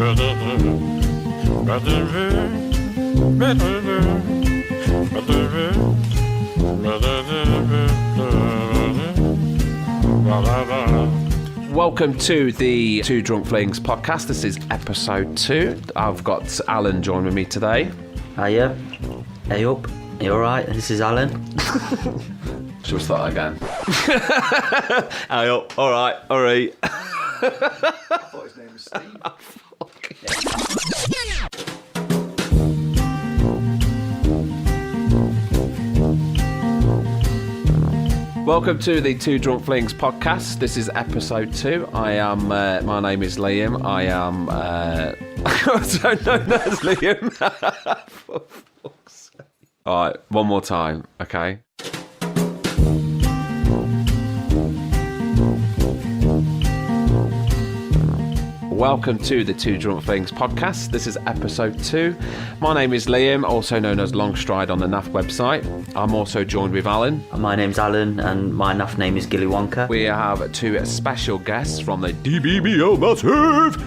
Welcome to the Two Drunk Flings podcast. This is episode 2. I've got Alan joining me today. Hiya. Hey up. You alright? This is Alan. Should we start again? Hey up. Alright. Alright. I thought his name was Steve. Oh, fuck. Welcome to the Two Drunk Flings podcast. This is episode 2. I am, my name is Liam. I am, also known as Liam. For fuck's sake. Alright, one more time, okay? Welcome to the Two Drunk Flings podcast. This is episode 2. My name is Liam, also known as Longstride on the NAF website. I'm also joined with Alan. My name's Alan and my NAF name is Gilly Wonka. We have 2 special guests from the DBBO Massive.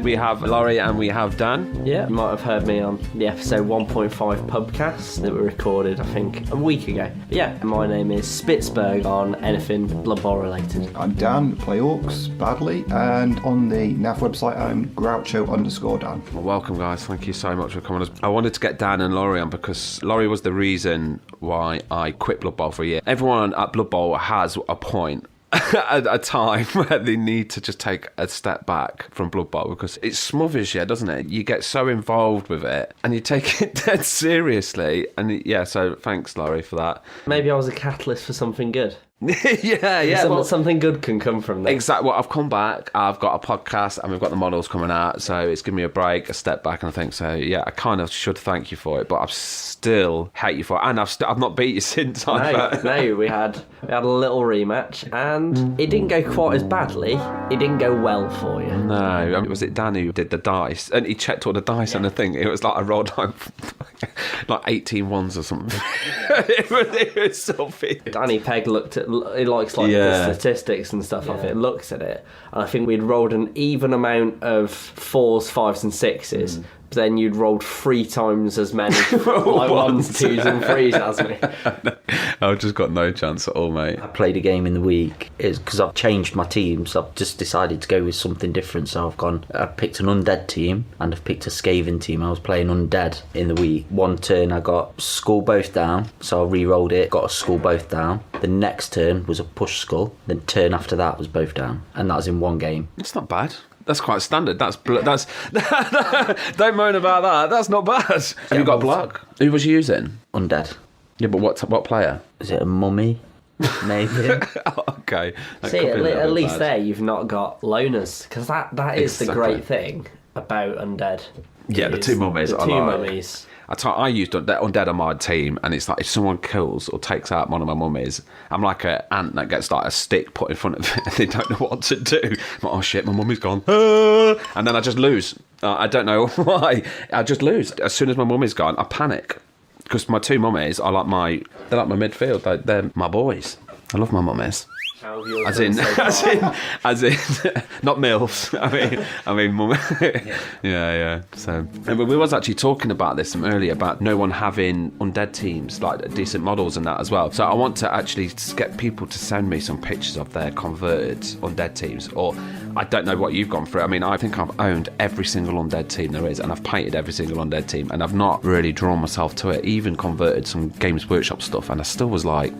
We have Laurie and we have Dan. Yeah, you might have heard me on the episode 1.5 pubcast that we recorded, I think, a week ago. But yeah, my name is Spitzberg on anything Blood Bowl related. I'm Dan, play Orcs badly, and on the NAF website I'm Groucho_Dan. Well, welcome, guys. Thank you so much for coming. I wanted to get Dan and Laurie on because Laurie was the reason why I quit Blood Bowl for a year. Everyone at Blood Bowl has a point. At a time where they need to just take a step back from Blood Bowl because it smothers you, doesn't it? You get so involved with it and you take it dead seriously. And yeah, so thanks, Laurie, for that. Maybe I was a catalyst for something good. yeah. Something good can come from that. Exactly. Well, I've come back. I've got a podcast and we've got the models coming out. So it's given me a break, a step back, and I think so. Yeah, I kind of should thank you for it, but I still hate you for it, and I've not beat you since. No, we had a little rematch, and it didn't go quite as badly. It didn't go well for you. No, I mean, was it Dan who did the dice? And he checked all the dice and the thing. It was like I rolled like 18 ones or something. it was so big. Danny Pegg looked at. He likes the statistics and stuff of it. Looks at it, and I think we'd rolled an even amount of 4s, 5s, and 6s. But then you'd rolled 3 times as many like 1s, 2s, and 3s as me. I've just got no chance at all, mate. I played a game in the week. It's because I've changed my team, so I've just decided to go with something different. So I've picked an undead team and I've picked a Skaven team. I was playing undead in the week. One turn I got skull both down, so I re-rolled it, got a skull both down. The next turn was a push skull. Then turn after that was both down, and that was in one game. It's not bad. That's quite standard. That's don't moan about that. That's not bad. Have you got block? Who was you using? Undead. Yeah, but what player? Is it a mummy? Maybe. Okay. See, at least there you've not got loners, because that is the great thing about undead. Yeah, the 2 mummies. The 2 mummies. I used undead on my team, and it's like if someone kills or takes out one of my mummies, I'm like an ant that gets like a stick put in front of it and they don't know what to do. I'm like, oh shit, my mummy's gone. And then I just lose. I don't know why. I just lose. As soon as my mummy's gone, I panic. Because my 2 mummies are they're like my midfield. They're my boys. I love my mummies. As in, not MILFs. I mean, mum. yeah. So, we was actually talking about this earlier about no one having undead teams, like decent models and that as well. So I want to actually get people to send me some pictures of their converted undead teams. Or I don't know what you've gone through. I mean, I think I've owned every single undead team there is, and I've painted every single undead team, and I've not really drawn myself to it. Even converted some Games Workshop stuff, and I still was like,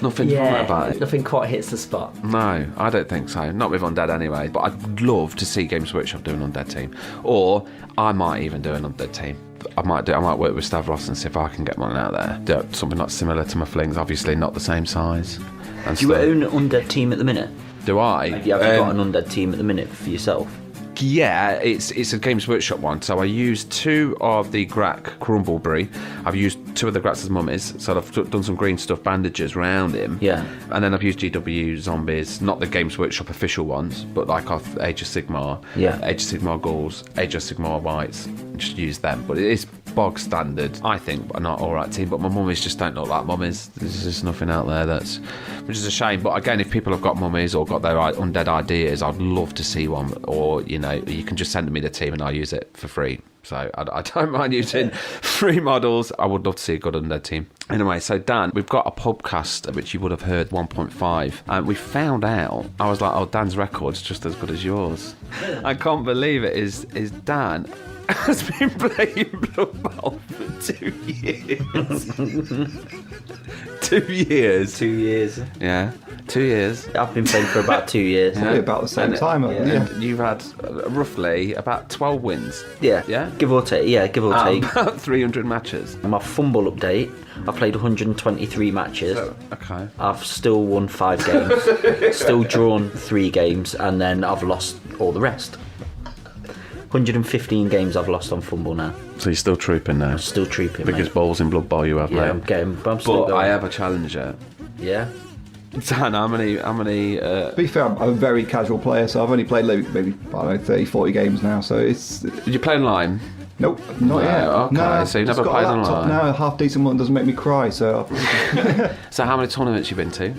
nothing right about it. Nothing quite hits the spot. No, I don't think so. Not with Undead anyway. But I'd love to see Games Workshop do an Undead team. Or I might even do an Undead team. I might work with Stavros and see if I can get one out there. Do something like similar to my Flings, obviously not the same size. And do you own an undead team at the minute? Do I? Have you got an undead team at the minute for yourself? Yeah, it's a Games Workshop one. So I used 2 of the Grak Crumbleberry. I've used 2 of the Grats as mummies. So I've done some green stuff bandages around him. Yeah. And then I've used GW zombies, not the Games Workshop official ones, but like off Age of Sigmar. Yeah. Age of Sigmar ghouls, Age of Sigmar whites. Just use them. But it is bog standard, I think, not alright team, but my mummies just don't look like mummies. There's just nothing out there which is a shame. But again, if people have got mummies or got their undead ideas, I'd love to see one. Or, you can just send me the team and I'll use it for free. So I don't mind using free models. I would love to see a good undead team. Anyway, so Dan, we've got a podcast which you would have heard, 1.5, and we found out, I was like, oh, Dan's record's just as good as yours. I can't believe it is Dan has been playing Blood Bowl for 2 years. 2 years. 2 years. Yeah, 2 years. I've been playing for about 2 years. Probably about the same time. And you've had roughly about 12 wins. Yeah. Yeah? Give or take. Yeah, give or take. About 300 matches. My fumble update, I played 123 matches. Okay. I've still won 5 games, still drawn 3 games, and then I've lost all the rest. 115 games I've lost on fumble now. So you're still trooping now? Still trooping, Biggest mate. balls in Blood Bowl you have, Yeah, mate. I'm still But going. I have a challenger. Yeah. Dan, how many To be fair, I'm a very casual player, so I've only played maybe I don't know, 30, 40 games now, so it's... Did you play online? Nope, not yet. Okay, no, so you've just never got a played laptop online? now, a half decent one doesn't make me cry, so... So how many tournaments you been to?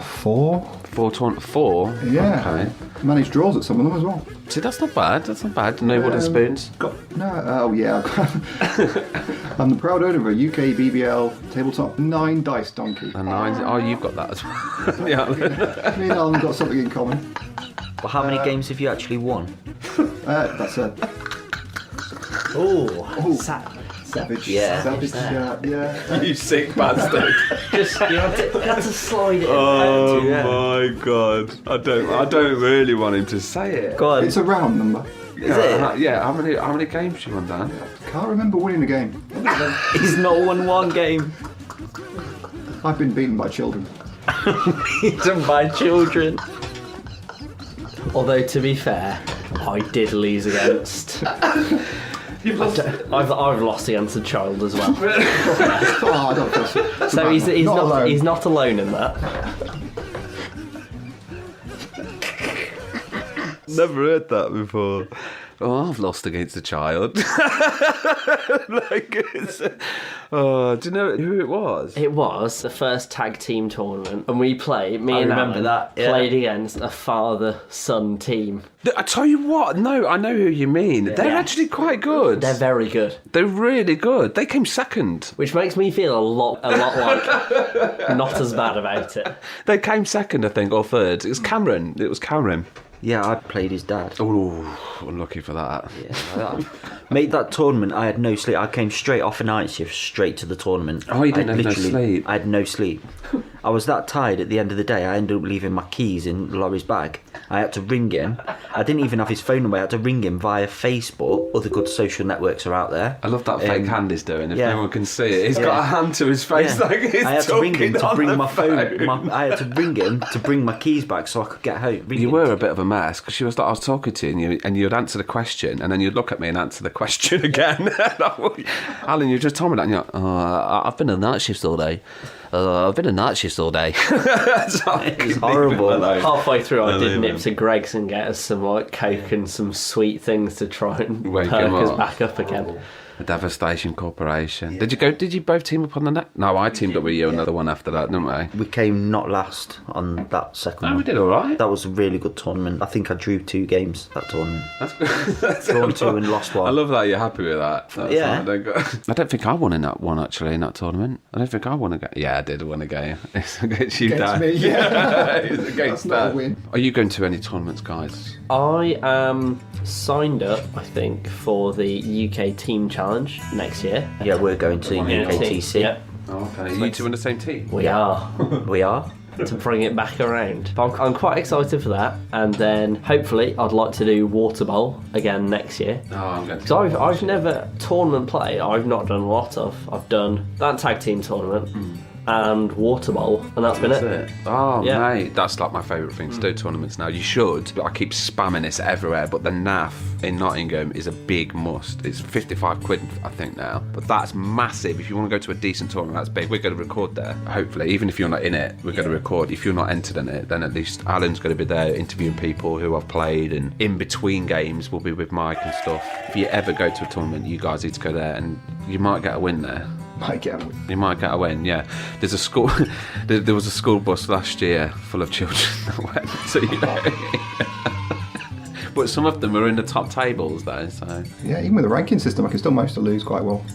4? 4? Yeah. Okay. Managed draws at some of them as well. See, that's not bad. No wooden spoons. I'm the proud owner of a UK BBL tabletop 9 dice donkey. And 9. Oh, you've got that as well. Yeah. Me and Alan got something in common. Well, how many games have you actually won? That's a savage. Yeah. Savage. Yeah. You sick bastard. Just you had to slide it. Oh in. my god. I don't really want him to say it. Go on. It's a round number. Is it? Yeah, how many games you won, Dan? Can't remember winning a game. He's not won 1 game. I've been beaten by children. Beaten by children. Although to be fair, I did lose against. You've lost. I've lost against a child as well. Oh, I don't feel So he's not alone. he's not alone in that. Never heard that before. Oh, I've lost against a child. Do you know who it was? It was the first tag team tournament, and we played. Me I and remember Alan that, yeah. played against a father-son team. I tell you what, no, I know who you mean. They're Yeah. actually quite good. They're very good, They're really good. They came second. which makes me feel a lot like not as bad about it. They came second, I think, or third. It was Cameron. Yeah, I played his dad. Oh, unlucky for that. Yeah, mate, that tournament, I had no sleep. I came straight off a night shift, straight to the tournament. Oh, you didn't I have no literally- sleep? I had no sleep. I was that tired at the end of the day, I ended up leaving my keys in Laurie's bag. I had to ring him. I didn't even have his phone number. I had to ring him via Facebook. Other good social networks are out there. I love that fake hand he's doing, if yeah. no one can see it. He's got a hand to his face Yeah. like he's I had to ring him talking to on bring the my phone. I had to ring him to bring my keys back so I could get home. Ring You him. were a bit of a mess because I was talking to you and you'd answer the question and then you'd look at me and answer the question again. Alan, you just told me that and you're like, oh, I've been in night shifts all day. It's horrible. Halfway through, I did leave nip him. to Greg's and get us some like Coke and some sweet things to try and Wake perk him us up. back up again. The Devastation Corporation. Did you both team up on the net? No, I teamed up with you another one after that, didn't we? We came not last on that second No, one. we did all right. That was a really good tournament. I think I drew 2 games that tournament. That's good. Drawn 2 and lost 1. I love that you're happy with that. Yeah. I don't think I won in that one, actually, in that tournament. I don't think I won a game. Yeah, I did win a game. It's against you, Against Dan. me, yeah. It's against That's not a Dan. win. Are you going to any tournaments, guys? I am signed up, I think, for the UK Team Challenge next year. Yeah, we're going to UKTC. Yeah, Okay. Are you two in the same team? we are. We are. To bring it back around. But I'm quite excited for that. And then hopefully I'd like to do Water Bowl again next year. Oh, I'm going to. Because I've never tournament play. I've not done a lot of. I've done that tag team tournament. and water bowl, and that's been it. Oh, Yeah. mate, that's like my favourite thing to do tournaments now. You should. I keep spamming this everywhere, but the NAF in Nottingham is a big must. It's 55 quid, I think, now. But that's massive. If you want to go to a decent tournament, that's big. We're going to record there, hopefully. Even if you're not in it, we're going to record. If you're not entered in it, then at least Alan's going to be there interviewing people who I've played, and in between games, we'll be with Mike and stuff. If you ever go to a tournament, you guys need to go there, and you might get a win there. You might get a win, yeah. There's a school. There was a school bus last year full of children that went. So, you know. But some of them are in the top tables, though. So Yeah, even with the ranking system, I can still manage to lose quite well.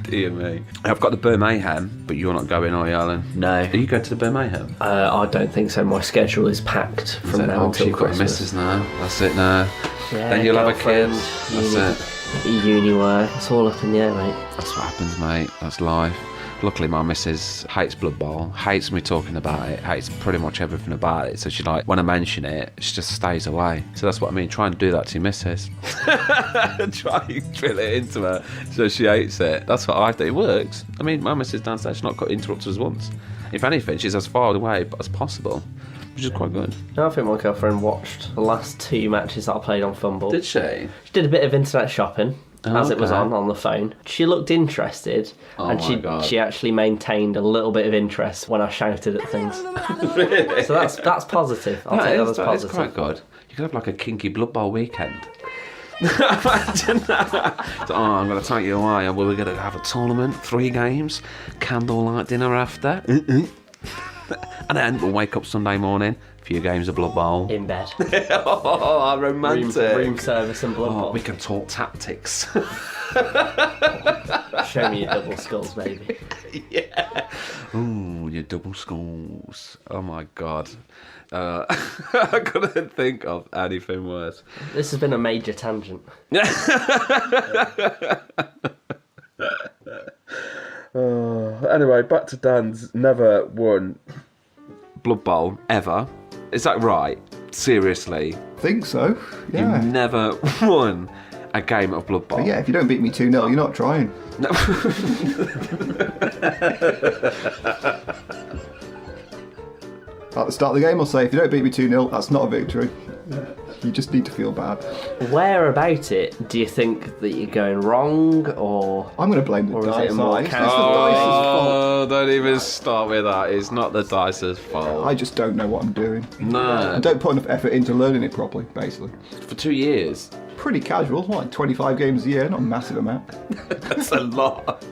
Dear me. I've got the Burr Mayhem, but you're not going, are you, Alan? No. Are you going to the Burr Mayhem? I don't think so. My schedule is packed from now until you've got Christmas. missus now. That's it now. Yeah, Then you'll have a kid. girlfriend, That's it. Uni work. It's all up in the air, mate. That's what happens, mate. That's life. Luckily, my missus hates Blood Bowl, hates me talking about it, hates pretty much everything about it. So she, like, when I mention it, she just stays away. So that's what I mean. Try and do that to your missus. Try and drill it into her so she hates it. That's what I do. It works. I mean, my missus downstairs, she's not got interrupted us once. If anything, she's as far away as possible, which is quite good. No, I think my girlfriend watched the last 2 matches that I played on Fumble. Did she? She did a bit of internet shopping. As it was okay. on the phone. She looked interested, and my God. she actually maintained a little bit of interest when I shouted at things. Really? So that's positive. I'll take that as That is positive. quite good. You could have like a kinky Blood Bowl weekend. Imagine that. So, I'm going to take you away and we're going to have a tournament, 3 games, candlelight dinner after. And then we'll wake up Sunday morning, a few games of Blood Bowl. In bed. Oh, romantic. Room service and Blood Oh, Bowl. we can talk tactics. Show me your double skulls, baby. Yeah. Ooh, your double skulls. Oh my God. I couldn't think of anything worse. This has been a major tangent. Anyway, back to Dan's never won Blood Bowl ever. Is that right? Seriously? Think so, yeah. You've never won a game of Blood Bowl? But yeah, if you don't beat me 2-0, you're not trying. No. At the start of the game, I'll say, if you don't beat me 2-0, that's not a victory. You just need to feel bad. Where about it do you think that you're going wrong, or I'm going to blame the Or is it dice. a more It's the casual- dice's fault. Oh, don't even start with that. It's not the dice's fault. I just don't know what I'm doing. I No. don't put enough effort into learning it properly, basically. For 2 years. Pretty casual, like 25 games a year, not a massive amount. That's a lot.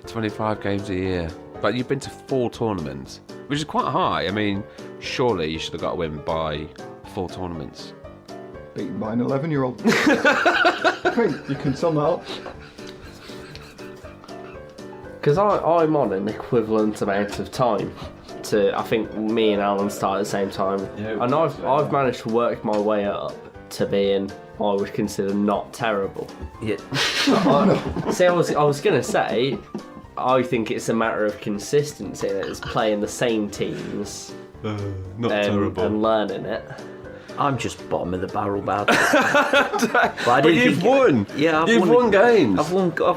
25 games a year. But you've been to 4 tournaments, which is quite high. I mean, surely you should have got a win by 4 tournaments. Beaten by an 11-year-old. You can sum that up. because I'm on an equivalent amount of time to, I think me and Alan started at the same time, Yeah, and I've managed to work my way up to being, I would consider, not terrible. Yeah. See, I was gonna say, I think it's a matter of consistency. That it's playing the same teams Not and learning it. I'm just bottom of the barrel bad. But you've won. Yeah, You've won games. I've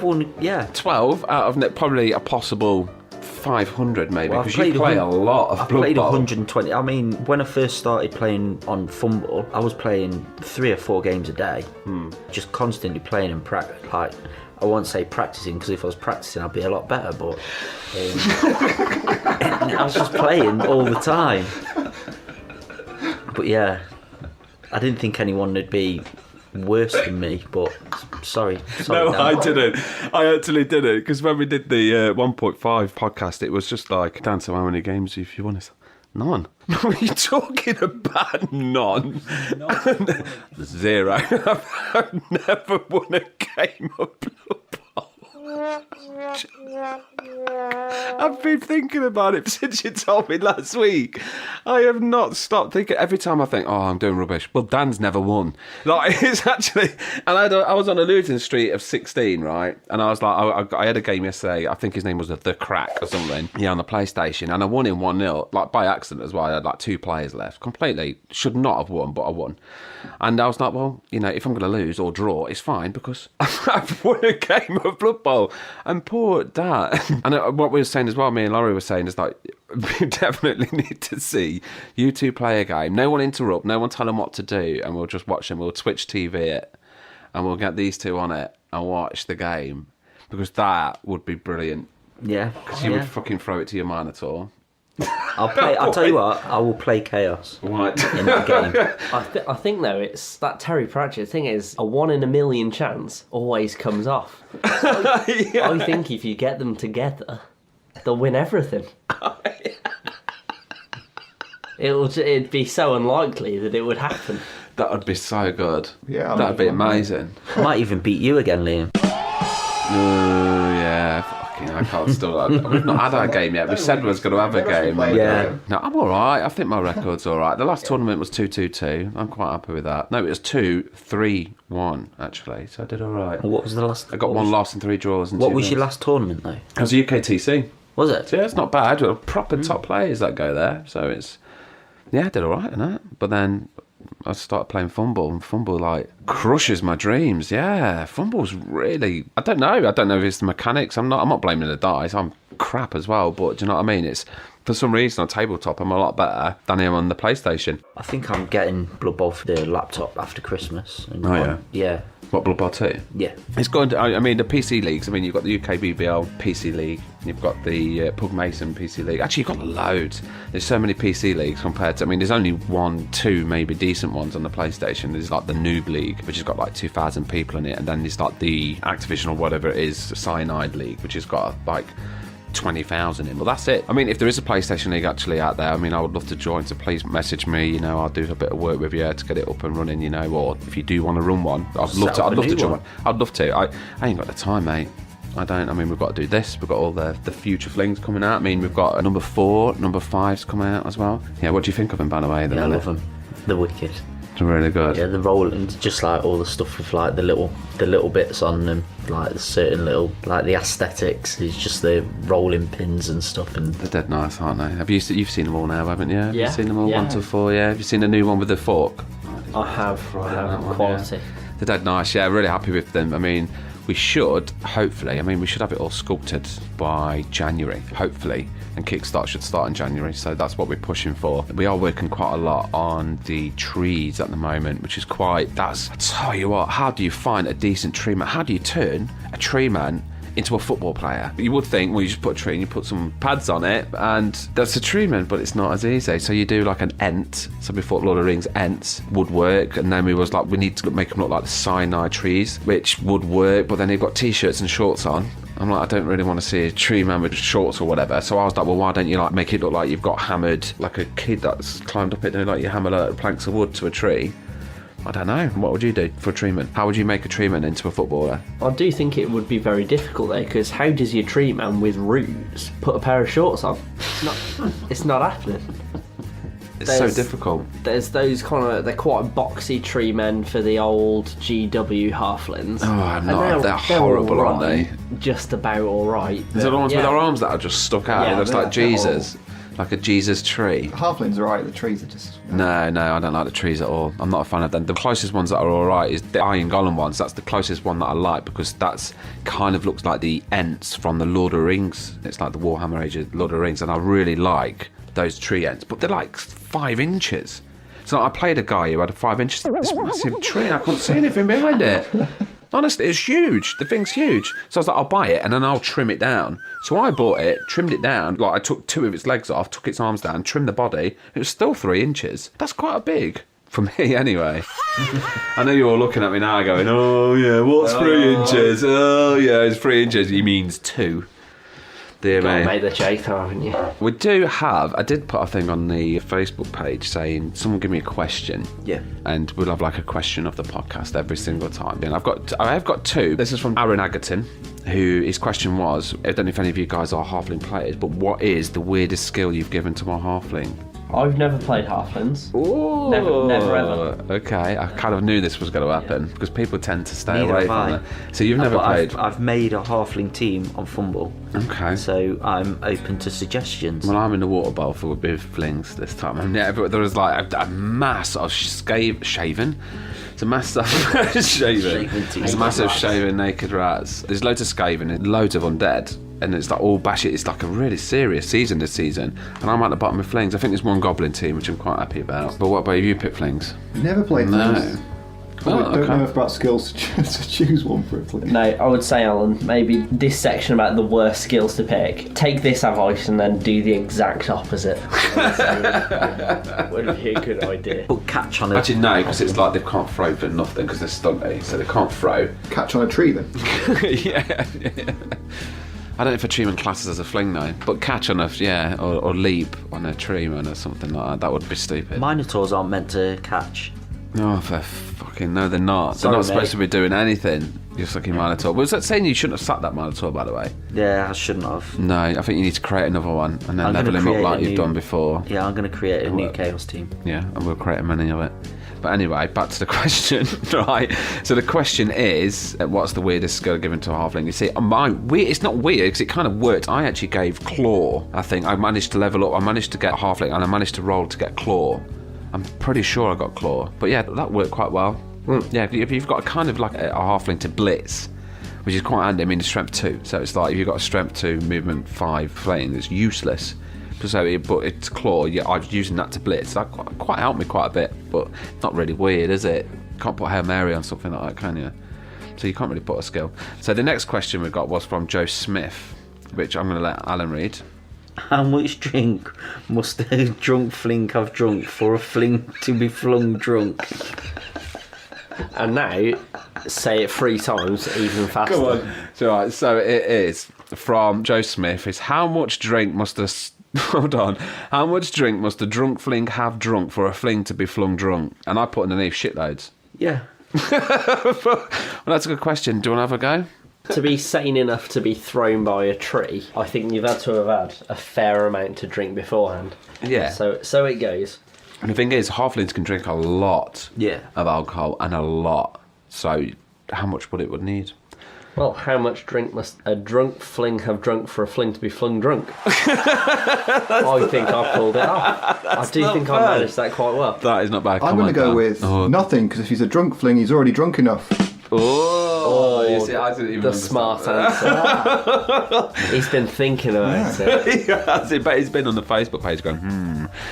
won. Yeah. 12 out of probably a possible 500 maybe, Well, I've because you played play a 100 lot of I've Blood played Bowl. 120. I mean, when I first started playing on Fumble, I was playing 3 or 4 games a day, just constantly playing and practice. Like, I won't say practicing, because if I was practicing, I'd be a lot better. But I was just playing all the time. But yeah, I didn't think anyone would be worse than me. But sorry No, Dan. I didn't. I actually didn't, because when we did the 1.5 podcast, it was just like, Dan, so how many games if you won it? None. What are you talking about? None. 0. I've never won a game of Blood Bowl. I've been thinking about it since you told me last week. I have not stopped thinking. Every time I think, oh, I'm doing rubbish. Well, Dan's never won. Like, it's actually... And I was on a losing streak of 16, right? And I was like, I had a game yesterday. I think his name was The Crack or something. Yeah, on the PlayStation. And I won in 1-0, like by accident as well. I had like 2 players left. Completely. Should not have won, but I won. And I was like, well, you know, if I'm going to lose or draw, it's fine, because I've won a game of Blood Bowl. And poor Dad. And what we were saying as well, me and Laurie were saying, is like, we definitely need to see you two play a game. No one interrupt, no one tell them what to do, and we'll just watch them. We'll Twitch TV it, and we'll get these two on it and watch the game. Because that would be brilliant. Yeah. Because you would fucking throw it to your Minotaur. I'll tell you what, I will play Chaos Right. in the game. I think though, it's that Terry Pratchett thing is a 1 in a million chance always comes off. I think if you get them together, they'll win everything. It'd be so unlikely that it would happen. That would be so good. Yeah, that'd be amazing. I might even beat you again, Liam. Yeah, fucking, I can't still. We've not had our game yet. We said we was going to have a game. Yeah. No, I'm all right. I think my record's all right. The last tournament was 2-2-2. I'm quite happy with that. No, it was 2-3-1 actually. So I did all right. What was the last? I got one loss and 3 draws. And What 2 was your wins. last tournament though? It was UKTC. Was it? So yeah, it's not bad. We've got proper top players that go there. So it's I did all right in that. But then I started playing Fumble, and Fumble like crushes my dreams. Yeah, Fumble's really. I don't know if it's the mechanics. I'm not blaming the dice. I'm crap as well. But do you know what I mean? It's for some reason on tabletop I'm a lot better than I am on the PlayStation. I think I'm getting Blood Bowl for the laptop after Christmas. And Oh, yeah? Yeah. What, Blood Bowl 2? Yeah. It's good. I mean, the PC leagues. I mean, you've got the UK BBL PC League. You've got the Pug Mason PC League. Actually, you've got loads. There's so many PC leagues compared to. I mean, there's only 1, 2 maybe decent ones on the PlayStation. There's like the Noob League, which has got like 2,000 people in it, and then there's like the Activision or whatever it is, Cyanide League, which has got like 20,000 in. Well, that's it. I mean, if there is a PlayStation League actually out there, I mean, I would love to join, so please message me. You know, I'll do a bit of work with you to get it up and running, you know, or if you do want to run one, I'd love to join. I'd love to. I ain't got the time, mate. I don't. I mean, we've got to do this. We've got all the future Flings coming out. I mean, we've got a number 4, number 5's coming out as well. Yeah, what do you think of them, by the way? Yeah, I love them. They're wicked. They're really good. Yeah, the rolling, just like all the stuff with like the little bits on them, like the certain little, like the aesthetics is just the rolling pins and stuff. And They're dead nice, aren't they? You've seen them all now, haven't you? Have Yeah. you seen them all, Yeah. 1 to 4? Yeah. Have you seen the new one with the fork? I have quality. They're dead nice. Yeah, really happy with them. I mean, we should hopefully. I mean, we should have it all sculpted by January, hopefully, and Kickstart should start in January. So that's what we're pushing for. We are working quite a lot on the trees at the moment, which is quite. I tell you what. How do you find a decent tree man? How do you turn a tree man into a football player? You would think, well, you just put a tree and you put some pads on it and that's a tree man, but it's not as easy. So you do like an ent. So we thought Lord of the Rings ents would work, and then we was like, we need to make them look like the cyanide trees, which would work, but then they've got t-shirts and shorts on. I'm like, I don't really want to see a tree man with shorts or whatever. So I was like, well, why don't you like make it look like you've got hammered, like a kid that's climbed up it, like you hammer like planks of wood to a tree. I don't know. What would you do for a treeman? How would you make a treeman into a footballer? I do think it would be very difficult though, because how does your tree man with roots put a pair of shorts on? It's not happening. It's so difficult. There's those kind of, they're quite boxy tree men for the old GW halflings. Oh, no, they're horrible, all aren't they? Just about all right. Is it the ones with their arms that are just stuck out? Yeah, It looks like they're Jesus. Like a Jesus tree. Halflings are right, the trees are just. No, I don't like the trees at all. I'm not a fan of them. The closest ones that are alright is the Iron Golem ones. That's the closest one that I like because that's kind of looks like the Ents from the Lord of the Rings. It's like the Warhammer Age of Lord of the Rings, and I really like those tree Ents. But they're like 5 inches. So I played a guy who had a 5 inches. This massive tree, I couldn't see anything behind it. Honestly, it's huge. The thing's huge. So I was like, I'll buy it and then I'll trim it down. So I bought it, trimmed it down. Like I took 2 of its legs off, took its arms down, trimmed the body. It was still 3 inches. That's quite a big. For me, anyway. I know you're all looking at me now going, oh yeah, what's 3 inches? Oh yeah, it's 3 inches. He means 2. Dear me. Made the joke, haven't you? We do have, I did put a thing on the Facebook page saying, someone give me a question. Yeah. And we'll have like a question of the podcast every single time. And I have got 2. This is from Aaron Agaton, who his question was, I don't know if any of you guys are halfling players, but what is the weirdest skill you've given to a halfling? I've never played halflings. Ooh. Never ever. Okay, I kind of knew this was going to happen because people tend to stay Neither away have from I. it. So you've never played? I've made a halfling team on Fumble. Okay. So I'm open to suggestions. Well, I'm in the water bowl for with Flings this time. And yeah, but there was like a mass of shaven. It's a mass of shaven. It's a massive shaven naked rats. There's loads of skaven and loads of undead. And it's like all bash it. It's like a really serious season this season. And I'm at the bottom of Flings. I think there's one goblin team, which I'm quite happy about. But what about you pick Flings? Never played No. Flings. I don't know enough about skills to choose one for a Fling. No, I would say, Alan, maybe this section about the worst skills to pick. Take this advice and then do the exact opposite. Would be a good idea. Put catch on it. Actually, no, because it's like they can't throw for nothing because they're stunty. So they can't throw. Catch on a tree then. yeah. I don't know if a treeman classes as a fling though, but catch on a, or leap on a treeman or something like that. That would be stupid. Minotaurs aren't meant to catch. Oh, for fucking no, they're not. Sorry, they're not mate. supposed to be doing anything. You're sucking Minotaur. Was that saying you shouldn't have sacked that Minotaur, by the way? Yeah, I shouldn't have. No, I think you need to create another one and then I'm level gonna him up create like a you've new- done before. Yeah, I'm going to create a new Chaos team. Yeah, and we'll create a many of it. But anyway, back to the question, right? So the question is, what's the weirdest skill given to a halfling? You see, it's not weird because it kind of worked. I actually gave Claw. I think I managed to level up. I managed to get a halfling, and I managed to roll to get Claw. I'm pretty sure I got Claw. But yeah, that worked quite well. Yeah, if you've got a kind of like a halfling to blitz, which is quite handy. I mean, it's strength 2, so it's like if you've got a strength 2, movement 5 fling, it's useless. So, but it's Claw. Yeah, I was using that to blitz. That quite helped me quite a bit, but not really weird, is it? Can't put Hail Mary on something like that, can you? So you can't really put a skill. So the next question we got was from Joe Smith, which I'm going to let Alan read. How much drink must a drunk fling have drunk for a fling to be flung drunk? And now, say it 3 times, even faster. Come on. So it is from Joe Smith. Is how much drink must a hold on? How much drink must a drunk fling have drunk for a fling to be flung drunk? And I put underneath shitloads. Yeah. Well, that's a good question. Do you want to have a go? To be sane enough to be thrown by a tree, I think you've had to have had a fair amount to drink beforehand. Yeah. So it goes. And the thing is, halflings can drink a lot Yeah. of alcohol and a lot. So how much would it need? Well, how much drink must a drunk fling have drunk for a fling to be flung drunk? I think I pulled it off. I do think I managed that quite well. That is not bad. I'm going to go with nothing, because if he's a drunk Fling, he's already drunk enough. Oh, you see, I didn't even The understand smart that. answer. He's been thinking about it. I bet he's been on the Facebook page going,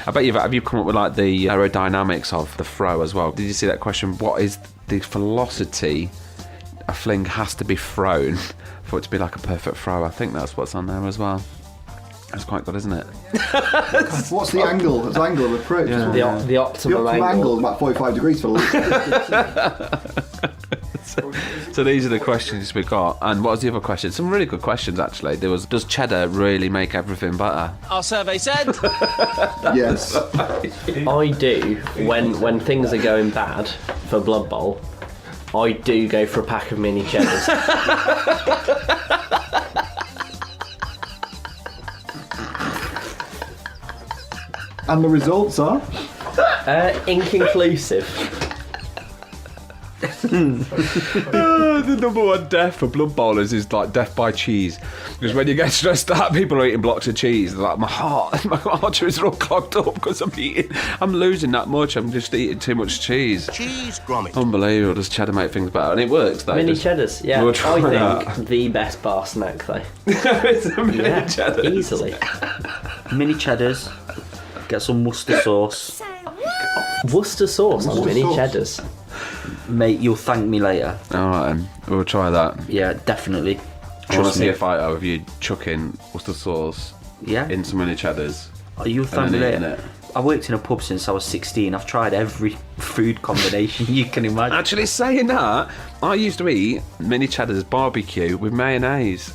I bet have you come up with like the aerodynamics of the throw as well? Did you see that question? What is the velocity a fling has to be thrown for it to be like a perfect throw? I think that's what's on there as well. That's quite good, isn't it? What's the angle? That's the angle of approach. Yeah. isn't it? The optimum The optimal angle angle. is about 45 degrees for the So these are the questions we got. And what was the other question? Some really good questions, actually. There was, does cheddar really make everything better? Our survey said. Yes. I do, when things are going bad for Blood Bowl, I do go for a pack of mini cheddars. And the results are? Inconclusive. The number one death for blood bowlers is like death by cheese, because when you get stressed out, people are eating blocks of cheese. They're like, my arteries are all clogged up because I'm losing that much. I'm just eating too much cheese. Cheese grommet. Unbelievable. Does cheddar make things better? And it works though. Mini Just- cheddars, yeah. We'll try I think that. the best bar snack though. It's a mini Yeah, cheddar. easily. Mini cheddars. Get some mustard sauce. Worcester sauce on Worcester mini sauce. cheddars. Mate, you'll thank me later. All right, then. We'll try that. Yeah, definitely. I want to Trust see me. a photo of you chucking Worcester sauce Yeah. in some mini cheddars. Oh, you'll thank and me then eating later. it. I worked in a pub since I was 16. I've tried every food combination you can imagine. Actually, saying that, I used to eat mini cheddars barbecue with mayonnaise.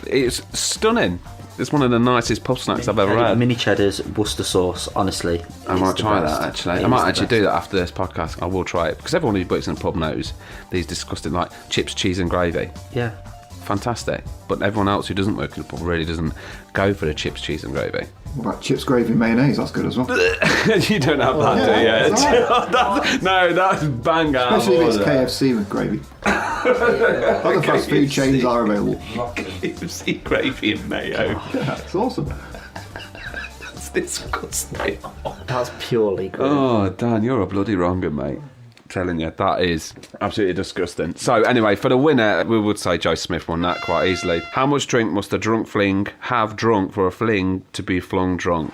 It's stunning. It's one of the nicest pub snacks I've ever had. Mini cheddars, Worcester sauce, honestly. I might try that actually. I might actually do that after this podcast. I will try it because everyone who works in a pub knows these disgusting like chips, cheese, and gravy. Yeah. fantastic. But everyone else who doesn't work in the pub really doesn't go for the chips, cheese and gravy. What about chips, gravy, mayonnaise? That's good as well. You don't have that, do you? Right. No, that's bang out. Especially if it's KFC with gravy. Other fast food chains are available. KFC gravy and mayo. Yeah, it's awesome. That's disgusting. That's purely good. Oh, Dan, you're a bloody wronger, mate. Telling you, that is absolutely disgusting. So anyway, for the winner, we would say Joe Smith won that quite easily. How much drink must a drunk fling have drunk for a fling to be flung drunk?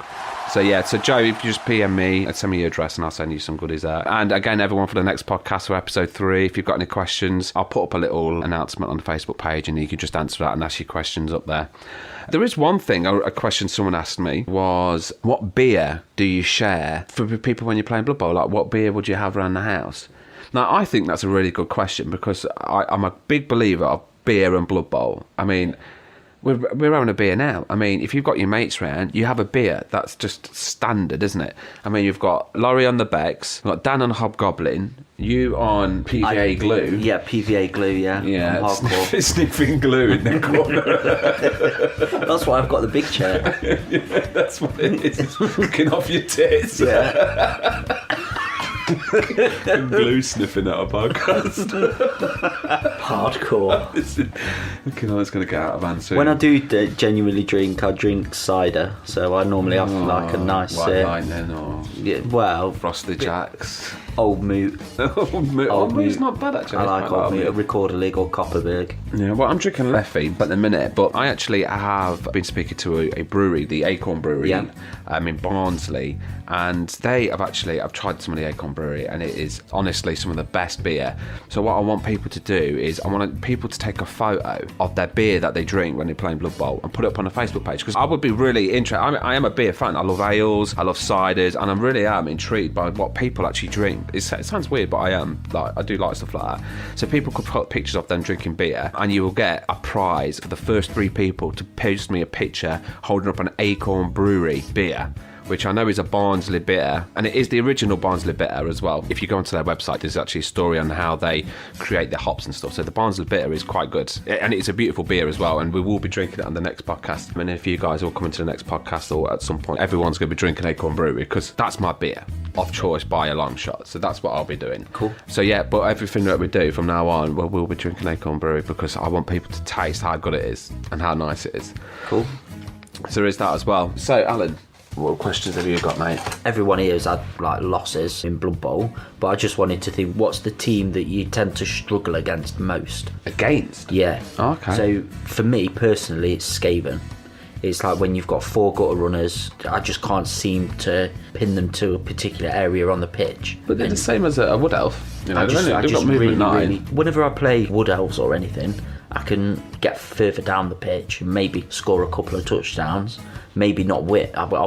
So yeah, so Joe, if you just PM me, send me your address and I'll send you some goodies there. And again, everyone, for the next podcast, for episode 3, if you've got any questions, I'll put up a little announcement on the Facebook page and you can just answer that and ask your questions up there. There is one thing, a question someone asked me was, what beer do you share for people when you're playing Blood Bowl? Like, what beer would you have around the house? Now, I think that's a really good question because I'm a big believer of beer and Blood Bowl. I mean, we're having a beer now. I mean, if you've got your mates round, you have a beer. That's just standard, isn't it? I mean, you've got Laurie on the Becks, you've got Dan on Hobgoblin, you on PVA glue. Yeah, PVA glue, yeah. Yeah, I'm hardcore. sniffing glue in the corner. That's why I've got the big chair. Yeah, that's what it is. Looking off your tits. Yeah. Glue sniffing at a podcast. Hardcore. Looking like it's going to get out of hand soon. When I do genuinely drink, I drink cider. So I normally have like a nice... White Lightning or yeah, well... Frosty Jacks. Old Moot. Old Moot's not bad, actually. I like Old Moot. Recorderlig or Copperberg. Yeah, well, I'm drinking Leffy at the minute, but I actually have been speaking to a brewery, the Acorn Brewery, in Barnsley, and they have actually, I've tried some of the Acorn Brewery, and it is honestly some of the best beer. So what I want people to do is I want people to take a photo of their beer that they drink when they're playing Blood Bowl and put it up on a Facebook page, because I would be really interested. I am a beer fan. I love ales, I love ciders, and I really am intrigued by what people actually drink. It sounds weird, but I am. Like, I do like stuff like that. So people could put pictures of them drinking beer, and you will get a prize for the first 3 people to post me a picture holding up an Acorn Brewery beer, which I know is a Barnsley bitter, and it is the original Barnsley bitter as well. If you go onto their website, there's actually a story on how they create their hops and stuff. So the Barnsley bitter is quite good, and it's a beautiful beer as well, and we will be drinking it on the next podcast. And if you guys all come into the next podcast, or at some point, everyone's going to be drinking Acorn Brewery, because that's my beer of choice by a long shot. So that's what I'll be doing. Cool. So yeah, but everything that we do from now on, we'll be drinking Acorn Brewery, because I want people to taste how good it is and how nice it is. Cool. So there is that as well. So Alan, what questions have you got, mate? Everyone here has had like losses in Blood Bowl, but I just wanted to think, what's the team that you tend to struggle against most? Against? Yeah. Okay. So for me personally, it's Skaven. It's like when you've got 4 gutter runners, I just can't seem to pin them to a particular area on the pitch. But they're the same as a Wood Elf. You know, they've got movement 9. Whenever I play Wood Elves or anything, I can get further down the pitch and maybe score a couple of touchdowns. Maybe not win. I don't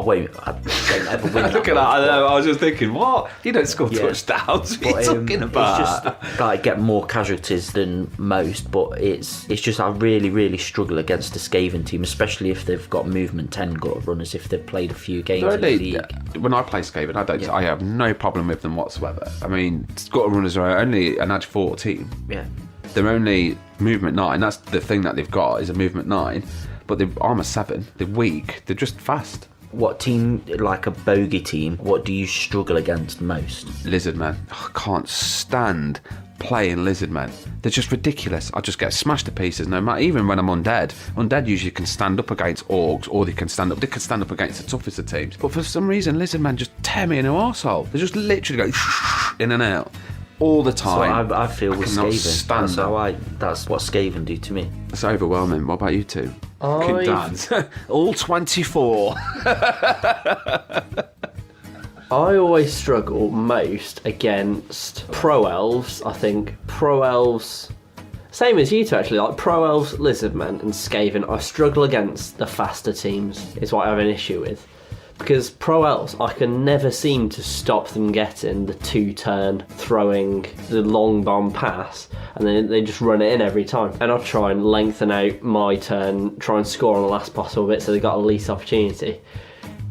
ever win. Look at that. I was just thinking, what? You don't score touchdowns. What are you talking about? It's just like get more casualties than most, but it's just I really, really struggle against the Skaven team, especially if they've got movement 10 gutter runners, if they've played a few games in the league. When I play Skaven, I have no problem with them whatsoever. I mean, gutter runners are only an Edge 14. Yeah. They're only movement 9. That's the thing that they've got, is a movement 9. But they're armour 7. They're weak. They're just fast. What team, like a bogey team, what do you struggle against most? Lizardmen. I can't stand playing Lizardmen. They're just ridiculous. I just get smashed to pieces no matter. Even when I'm undead. Undead usually can stand up against orcs, or they can stand up against the toughest of teams. But for some reason, Lizardmen just tear me into an arsehole. They just literally go in and out all the time. So I feel with Skaven. That's what Skaven do to me. It's overwhelming. What about you two? Dance. All 24. I always struggle most against Pro Elves. I think Pro Elves, same as you two actually, like Pro Elves, Lizardmen and Skaven, I struggle against the faster teams, is what I have an issue with. Because Pro Elves, I can never seem to stop them getting the 2-turn, throwing the long bomb pass, and then they just run it in every time. And I'll try and lengthen out my turn, try and score on the last possible bit so they got a least opportunity.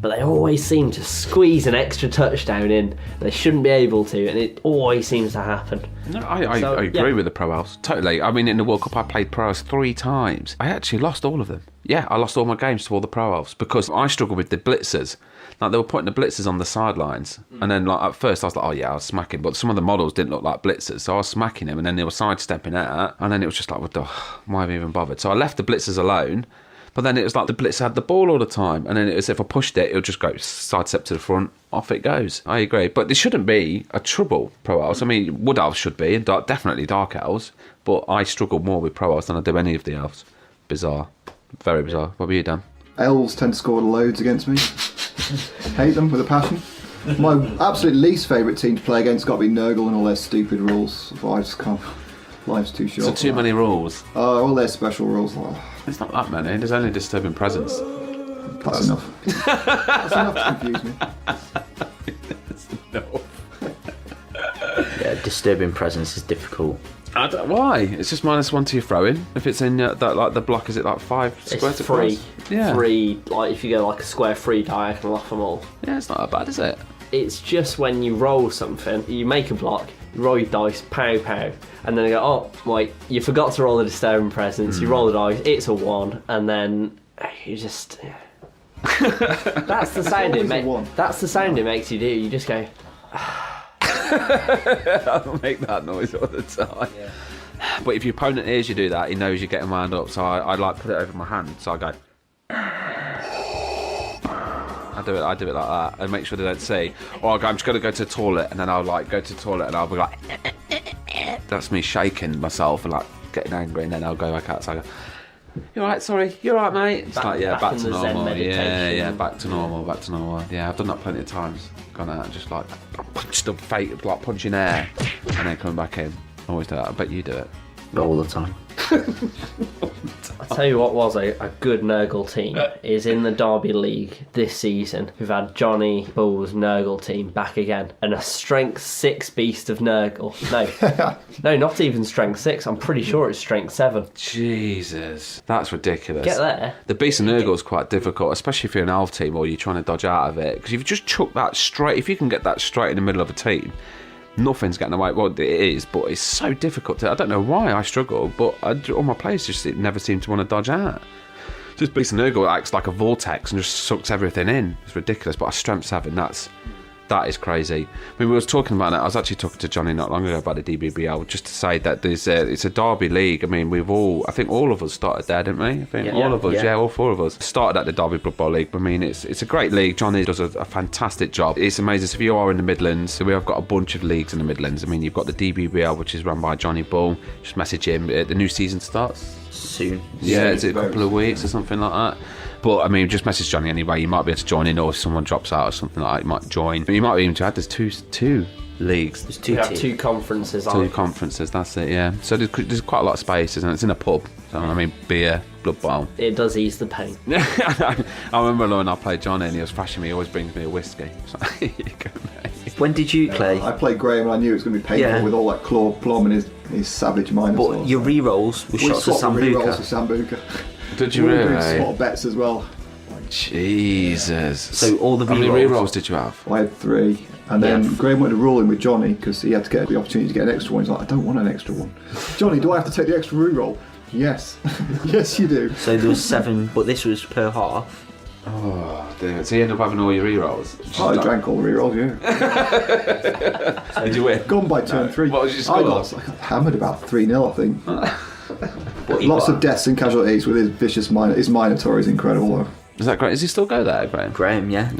but they always seem to squeeze an extra touchdown in. They shouldn't be able to, and it always seems to happen. No, I agree with the Pro Elves. Totally. I mean, in the World Cup, I played Pro Elves 3 times. I actually lost all of them. Yeah, I lost all my games to all the Pro Elves because I struggled with the blitzers. Like, they were putting the blitzers on the sidelines. And then, like, at first, I was like, oh, yeah, I was smacking. But some of the models didn't look like blitzers. So I was smacking them, and then they were sidestepping out. And then it was just like, why have I even bothered? So I left the blitzers alone. But then it was like the blitzer had the ball all the time. And then it was if I pushed it, it would just go sidestep to the front. Off it goes. I agree. But there shouldn't be a trouble, Pro Elves. I mean, Wood Elves should be, and definitely Dark Elves. But I struggle more with Pro Elves than I do any of the Elves. Bizarre. Very bizarre. What about you, Dan? Elves tend to score loads against me. Hate them with a passion. My absolute least favourite team to play against got to be Nurgle and all their stupid rules. But I just can't. Life's too short. So too many rules. All their special rules. It's not that many. There's only Disturbing Presence. That's enough. That's enough to confuse me. No. Yeah, Disturbing Presence is difficult. Why? It's just -1 to your throwing. If it's in that, like the block, is it like 5 squares? It's free. Yeah. Free, like if you go like a square free diagonal off them all. Yeah, it's not that bad, is it? It's just when you roll something, you make a block, you roll your dice, pow, pow, and then you go, oh, wait, you forgot to roll the Disturbing Presence, you roll the dice, it's a 1, and then you just... That's the sound it makes. That's the sound it makes you do. You just go... I make that noise all the time. Yeah. But if your opponent hears you do that, he knows you're getting wound up. So I like put it over my hand. So I go. I do it like that and make sure they don't see. Or I go, I'm just going to go to the toilet, and then I'll like go to the toilet and I'll be like. That's me shaking myself and like getting angry, and then I'll go back out. So I go. You're right, sorry. You're right, mate. It's back to normal. Yeah, back to normal. Yeah, I've done that plenty of times. Gone out and just like punched the face, like punching air, and then coming back in. Always do that. I bet you do it. All the time. I'll tell you what was a good Nurgle team is in the Derby League this season. We've had Johnny Bull's Nurgle team back again, and a strength 6 beast of Nurgle. No, not even strength 6. I'm pretty sure it's strength 7. Jesus, that's ridiculous. Get there. The beast of Nurgle is quite difficult, especially if you're an elf team or you're trying to dodge out of it. Because if you just chuck that straight, if you can get that straight in the middle of a team, nothing's getting away. Well, it is, but it's so difficult to. I don't know why I struggle, but all my players just never seem to want to dodge out. Just Beast of Nurgle acts like a vortex and just sucks everything in. It's ridiculous. But a strength 7, that is crazy. I mean, we was talking about it. I was actually talking to Johnny not long ago about the DBBL, just to say that it's a Derby league. I mean, I think all of us started there, didn't we? I think all of us, all 4 of us started at the Derby Blood Bowl League. I mean, it's a great league. Johnny does a fantastic job. It's amazing. So if you are in the Midlands, so we have got a bunch of leagues in the Midlands. I mean, you've got the DBBL, which is run by Johnny Bull. Just message him. The new season starts soon. Yeah, it's a couple of weeks or something like that. But I mean, just message Johnny anyway. You might be able to join in, or if someone drops out or something like that, you might join. But you might be even to add. There's two leagues. There's 2 We have 2 conferences. Two conferences. That's it. Yeah. So there's quite a lot of spaces, and it's in a pub. So I mean, beer, Blood Bowl. It does ease the pain. I remember when I played Johnny, and he was thrashing me. He always brings me a whiskey. So, here you go, mate. When did you play? I played Graham, and I knew it was going to be painful with all that claw and his savage mind. But your re-rolls were shots of Sambuca. Re-rolls with Sambuca. Did you we really? We were doing spot bets as well. Jesus. So all the How many re-rolls did you have? I had 3. And then Graham went to ruling with Johnny because he had to get the opportunity to get an extra one. He's like, I don't want an extra one. Johnny, do I have to take the extra re-roll? Yes. Yes, you do. So there was 7, but this was per half. Oh, dear. So you end up having all your re-rolls? I drank all the re-rolls, yeah. Did you win? Gone by turn 3. What was your score? I got hammered about 3-0, I think. Lots of deaths and casualties with his vicious minor. His Minotaur is incredible, though. Is that great? Does he still go there, Graham? Graham, yeah.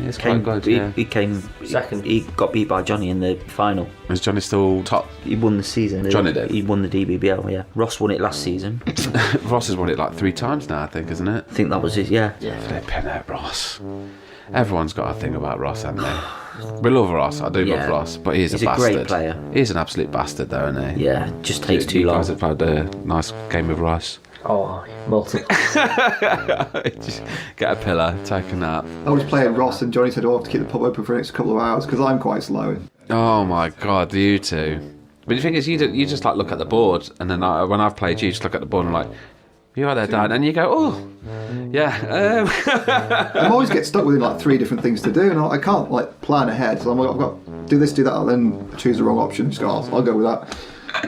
It's quite good. He came second. He got beat by Johnny in the final. Is Johnny still top? He won the season. Johnny did? He won the DBBL, yeah. Ross won it last season. Ross has won it like 3 times now, I think, isn't it? I think that was it, yeah. Flipping it, Ross. Everyone's got a thing about Ross, haven't they? We love Ross. I do love Ross, but he's a bastard. He's a great player. He's an absolute bastard, though, isn't he? Yeah, just takes too long. You guys have had a nice game with Ross. Oh, multiple. Just get a pillow, take a nap. I was playing Ross and Johnny said, I have to keep the pub open for the next couple of hours because I'm quite slow. Oh my God, you two. But the thing is, you just like look at the board, and then when I've played, you just look at the board and like, You are there, Dan, and you go, oh, yeah. I always get stuck with like 3 different things to do, and I can't like plan ahead. So I've got to do this, do that, and then choose the wrong option. Just go, I'll go with that,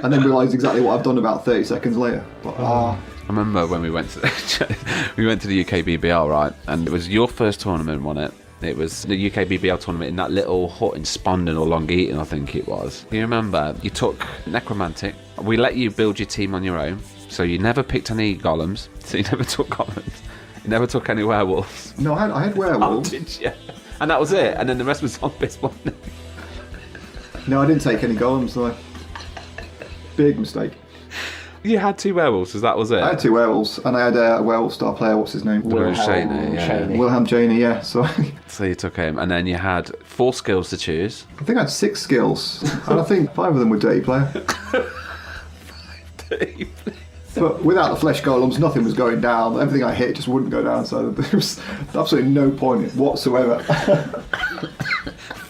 and then realise exactly what I've done about 30 seconds later. But, I remember when we went to the UK BBL, right? And it was your first tournament, wasn't it? It was the UK BBL tournament in that little hut in Spondon or Long Eaton, I think it was. You remember? You took Necromantic. We let you build your team on your own. So you never picked any golems. So you never took golems. You never took any werewolves. no, I had werewolves. Did you? And that was it. And then the rest was zombies, wasn't it? No, I didn't take any golems. So big mistake. You had 2 werewolves, so that was it? I had 2 werewolves, and I had a werewolf star player. What's his name? Wilhelm Chaney. Wilhelm Chaney, yeah. So So you took him, and then you had 4 skills to choose. I think I had 6 skills, and I think 5 of them were dirty player. But without the flesh golems, nothing was going down. Everything I hit just wouldn't go down, so there was absolutely no point whatsoever.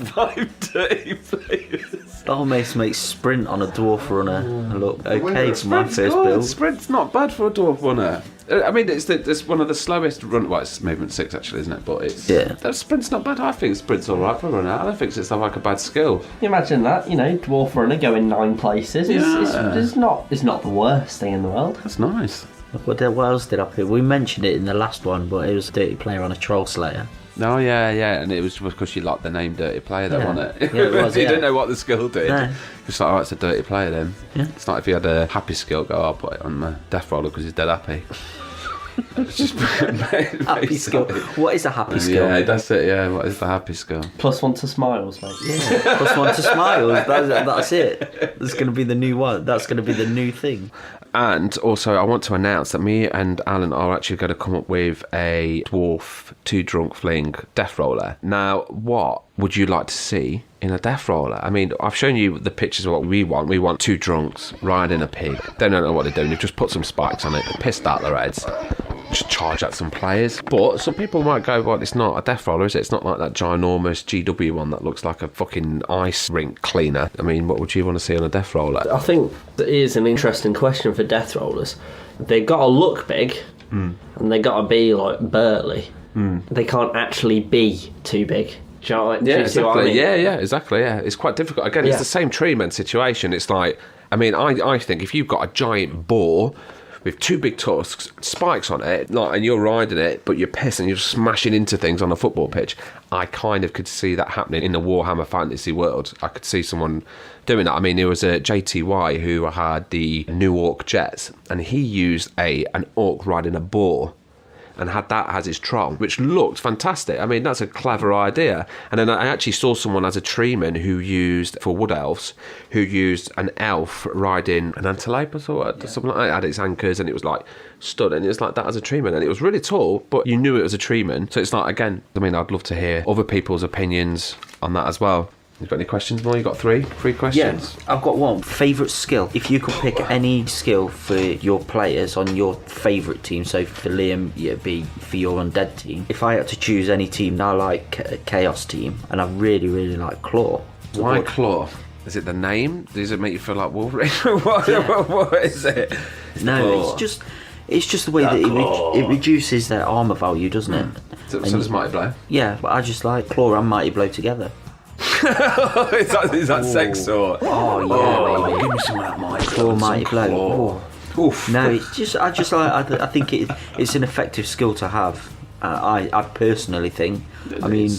5 dirty players. That almost makes sprint on a dwarf runner look okay for my Sprint's first good. build. Sprint's not bad for a dwarf runner. I mean, it's one of the slowest run. Well, it's movement 6 actually, isn't it? But the sprint's not bad. I think sprint's all right for a runner. I don't think it's like a bad skill. Can you imagine that? Dwarf runner going 9 places. It's not the worst thing in the world. That's nice. What else did I pick? We mentioned it in the last one, but it was a dirty player on a troll slayer. Oh yeah, and it was because you liked the name Dirty Player, though, wasn't it? Yeah, it was. You Yeah. didn't know what the skill did. No. It's like, it's a Dirty Player then. Yeah. It's like if you had a happy skill, go, I'll put it on my Death Roller because he's dead happy. It's just Happy skill. What is a happy skill? Yeah, that's it. Yeah, what is the happy skill? +1 to smiles, mate. Yeah. +1 to smiles. That's it. That's going to be the new one. That's going to be the new thing. And also, I want to announce that me and Alan are actually going to come up with a dwarf 2 drunk fling death roller. Now, what would you like to see in a death roller? I mean, I've shown you the pictures of what we want. We want 2 drunks riding a pig. They don't know what they're doing. They've just put some spikes on it, pissed out their heads, just charge at some players. But some people might go, well, it's not a death roller, is it? It's not like that ginormous GW one that looks like a fucking ice rink cleaner. I mean, what would you want to see on a death roller? I think that is an interesting question for death rollers. They got to look big, and they got to be like burly. They can't actually be too big. Do you know what, Yeah, do you see what I exactly. mean? Yeah, exactly. Yeah, it's quite difficult. Again, it's the same treatment situation. It's like, I mean, I think if you've got a giant boar with 2 big tusks, spikes on it, like, and you're riding it, but you're pissed and you're smashing into things on a football pitch, I kind of could see that happening in the Warhammer Fantasy world. I could see someone doing that. I mean, there was a JTY who had the New Orc Jets, and he used an orc riding a boar, and had that as his troll, which looked fantastic. I mean, that's a clever idea. And then I actually saw someone as a treeman who used, for wood elves, who used an elf riding an antelope or something like that. It had its anchors and it was like stood, and it was like that as a treeman. And it was really tall, but you knew it was a treeman. So it's like, again, I mean, I'd love to hear other people's opinions on that as well. You got any questions more? You got 3 questions? Yeah, I've got one. Favourite skill. If you could pick any skill for your players on your favourite team, so for Liam, it'd be for your undead team. If I had to choose any team, I like Chaos team, and I really, really like Claw. Why Claw? Is it the name? Does it make you feel like Wolverine? what is it? No, it's just the way that it reduces their armour value, doesn't it? So does Mighty Blow? Yeah, but I just like Claw and Mighty Blow together. is that sex or? Oh yeah, baby. Give me some of that Mighty Claw, Mighty Blow. Oof. No, it's just I think it's an effective skill to have. I personally think. I mean,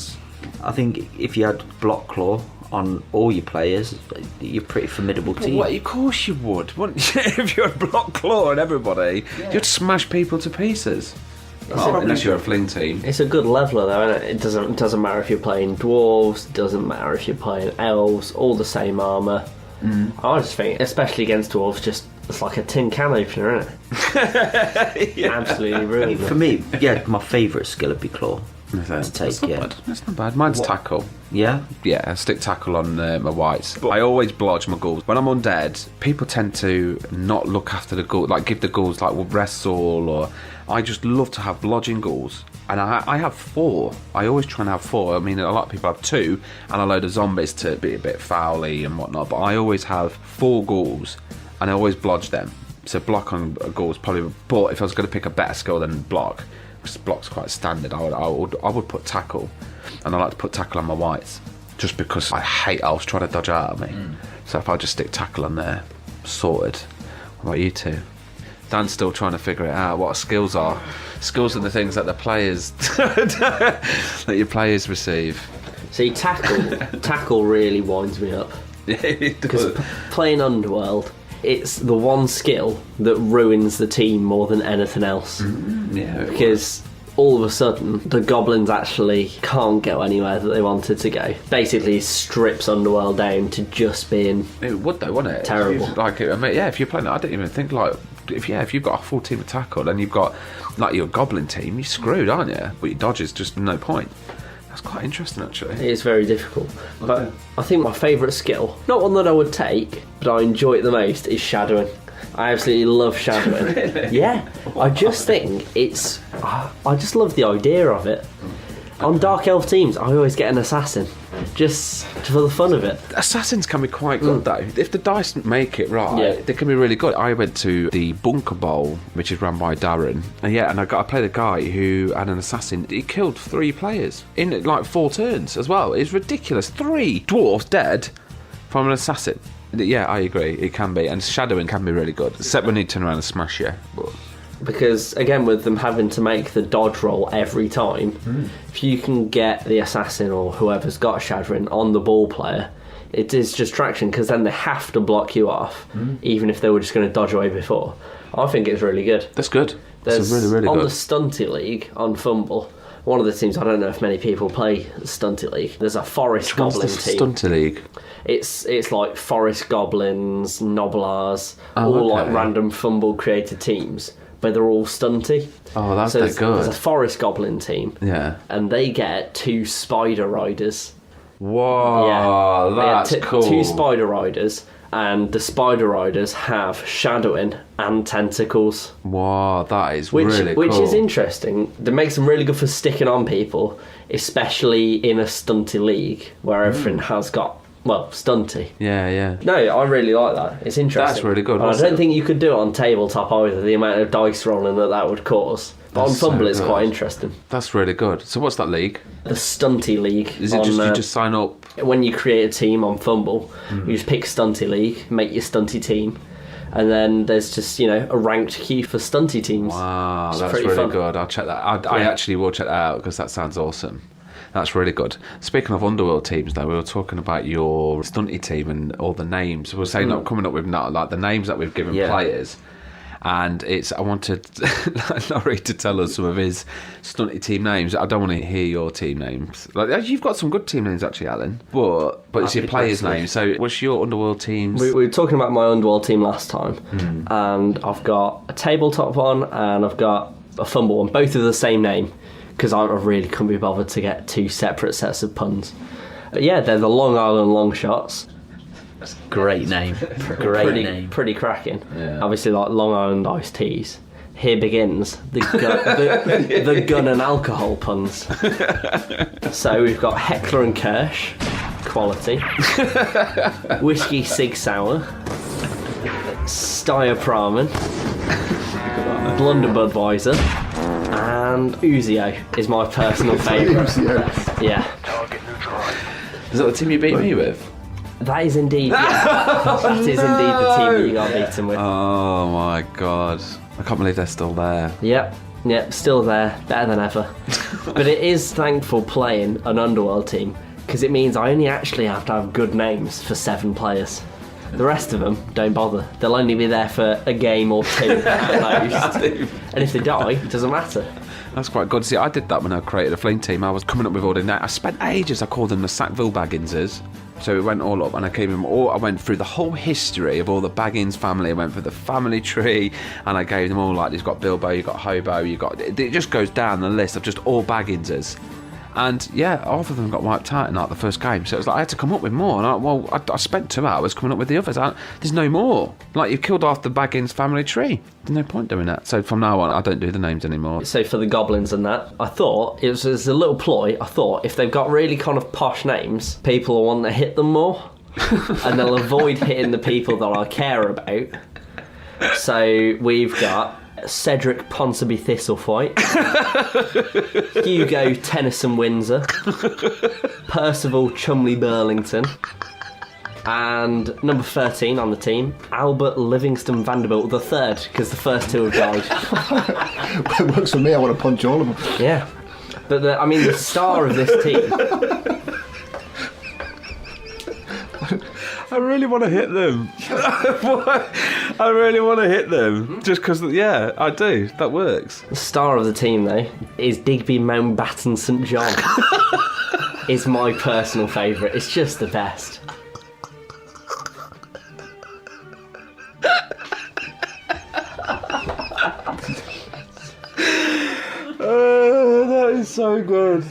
I think if you had Block Claw on all your players, you're a pretty formidable team. Well, of course you would, wouldn't you? If you had Block Claw on everybody, you'd smash people to pieces. Unless you're a fling team. It's a good leveler though, isn't it? It doesn't matter if you're playing dwarves, it doesn't matter if you're playing elves, all the same armour. I just think, especially against dwarves, it's like a tin can opener, isn't it? Absolutely brilliant. For me, yeah, my favourite skill would be Claw. That's not bad. Mine's tackle. Yeah? Yeah, I stick tackle on my whites. But I always blodge my ghouls. When I'm undead, people tend to not look after the ghouls, like give the ghouls like wrestle, or I just love to have blodging ghouls. And I have 4. I always try and have 4. I mean, a lot of people have 2 and a load of zombies to be a bit fowly and whatnot. But I always have 4 ghouls and I always blodge them. So block on a goal is probably. But if I was going to pick a better skill than block, because block's quite standard, I would put tackle, and I like to put tackle on my whites, just because I hate elves trying to dodge out of me. So if I just stick tackle on there, sorted. What about you two? Dan's still trying to figure it out. What skills are? Skills are the things that the players that your players receive. See, tackle really winds me up. Because playing Underworld, it's the one skill that ruins the team more than anything else. Yeah. Because all of a sudden, the goblins actually can't go anywhere that they wanted to go. Basically, it strips Underworld down to just being. It would though, wouldn't it? Terrible. If you're playing, I didn't even think like. If you've got a full team of tackle and you've got like your goblin team, you're screwed, aren't you? But your dodge is just no point. That's quite interesting, actually. It is very difficult. But I think my favourite skill, not one that I would take, but I enjoy it the most, is shadowing. I absolutely love shadowing. Really? Yeah. I just think it's. I just love the idea of it. On Dark Elf teams, I always get an assassin. Just for the fun of it. Assassins can be quite good though. If the dice make it right, they can be really good. I went to the Bunker Bowl, which is run by Darren, and I played a guy who had an assassin. He killed 3 players in like 4 turns as well. It's ridiculous. 3 dwarves dead from an assassin. Yeah, I agree. It can be, and shadowing can be really good. Except when you turn around and smash you. But because again, with them having to make the dodge roll every time, if you can get the assassin or whoever's got shadowing on the ball player, it is distraction, because then they have to block you off, even if they were just going to dodge away before. I think it's really good. That's good. There's really, really on good. the Stunty League on Fumble, one of the teams, I don't know if many people play Stunty League, there's a Forest Goblin team. Stunty League. It's like Forest Goblins, Noblars, all like random Fumble created teams, but they're all stunty. Oh, that's good. good. There's a Forest Goblin team. Yeah. And they get 2 Spider Riders. Whoa, that's cool. 2 Spider Riders, and the Spider Riders have shadowing and tentacles. Wow, that is really cool. Which is interesting. That makes them really good for sticking on people, especially in a stunty league where everything has got. Well, stunty. Yeah. No, I really like that. It's interesting. That's really good. And I don't think you could do it on tabletop either, the amount of dice rolling that would cause. But on Fumble, it's quite interesting. That's really good. So what's that league? The Stunty League. Is it you just sign up? When you create a team on Fumble, you just pick Stunty League, make your Stunty team, and then there's just, a ranked queue for Stunty teams. Wow, that's pretty really fun. good. I'll check that. I actually will check that out because that sounds awesome. That's really good. Speaking of Underworld teams, though, we were talking about your Stunty team and all the names. We were saying not coming up with like the names that we've given players. And I wanted Laurie to tell us some of his Stunty team names. I don't want to hear your team names. Like, you've got some good team names, actually, Alan. But it's your players' names. So what's your Underworld teams? We were talking about my Underworld team last time. And I've got a tabletop one and I've got a Fumble one. Both of the same name. Because I really couldn't be bothered to get 2 separate sets of puns. But yeah, they're the Long Island Long Shots. Great name. Great name. Pretty cracking. Yeah. Obviously, like Long Island iced teas. Here begins the gun and alcohol puns. So we've got Heckler and Kirsch, quality. Whiskey Sig Sour. Steyr Pramen. Blunder Budweiser. And Uzio is my personal favourite. Yeah. Is that the team you beat me with? That is indeed, that is indeed the team that you got beaten with. Oh my god. I can't believe they're still there. Yep, still there, better than ever. But it is thankful playing an Underworld team, because it means I only actually have to have good names for 7 players. The rest of them don't bother. They'll only be there for a game or 2 at most. And if they die, it doesn't matter. That's quite good. See, I did that when I created a Fling team. I was coming up with all the names. I spent ages. I called them the Sackville Bagginses. So it went all up, and I went through the whole history of all the Baggins family. I went through the family tree, and I gave them all, like, you've got Bilbo, you've got Hobo, it just goes down the list of just all Bagginses. And yeah, half of them got wiped out in like the first game. So it was like I had to come up with more. And I spent 2 hours coming up with the others. There's no more. Like, you've killed off the Baggins family tree. There's no point doing that. So from now on, I don't do the names anymore. So for the goblins and that, I thought it was a little ploy. I thought if they've got really kind of posh names, people will want to hit them more, and they'll avoid hitting the people that I care about. So we've got Cedric Ponsonby Thistlethwaite, Hugo Tennyson Windsor, Percival Chumley Burlington, and number 13 on the team, Albert Livingston Vanderbilt III, because the first two have died. It works for me. I want to punch all of them. Yeah. But the star of this team... I really want to hit them. I really want to hit them. Just because, yeah, I do. That works. The star of the team, though, is Digby Mountbatten St John. Is my personal favourite. It's just the best. That is so good.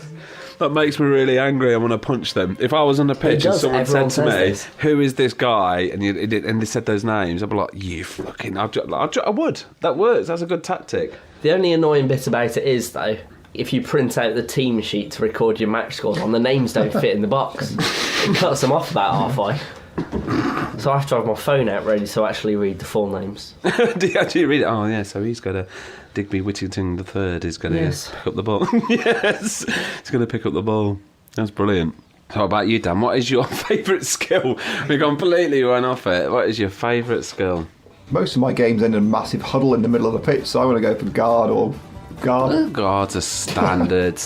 That makes me really angry. I want to punch them. If I was on the pitch and someone said to me, "Who is this guy?" and they said those names, I'd be like, "You fucking!" I would. That works. That's a good tactic. The only annoying bit about it is, though, if you print out the team sheet to record your match scores on, the names don't fit in the box. It cuts them off about halfway. So I have to have my phone out ready to actually read the full names. Do you actually read it? Oh, yeah, so he's got a Digby Whittington III is going to pick up the ball. Yes, he's going to pick up the ball. That's brilliant. How about you, Dan? What is your favourite skill? We completely went off it. What is your favourite skill? Most of my games end in a massive huddle in the middle of the pitch, so I want to go for guard or guard. Guard's a standard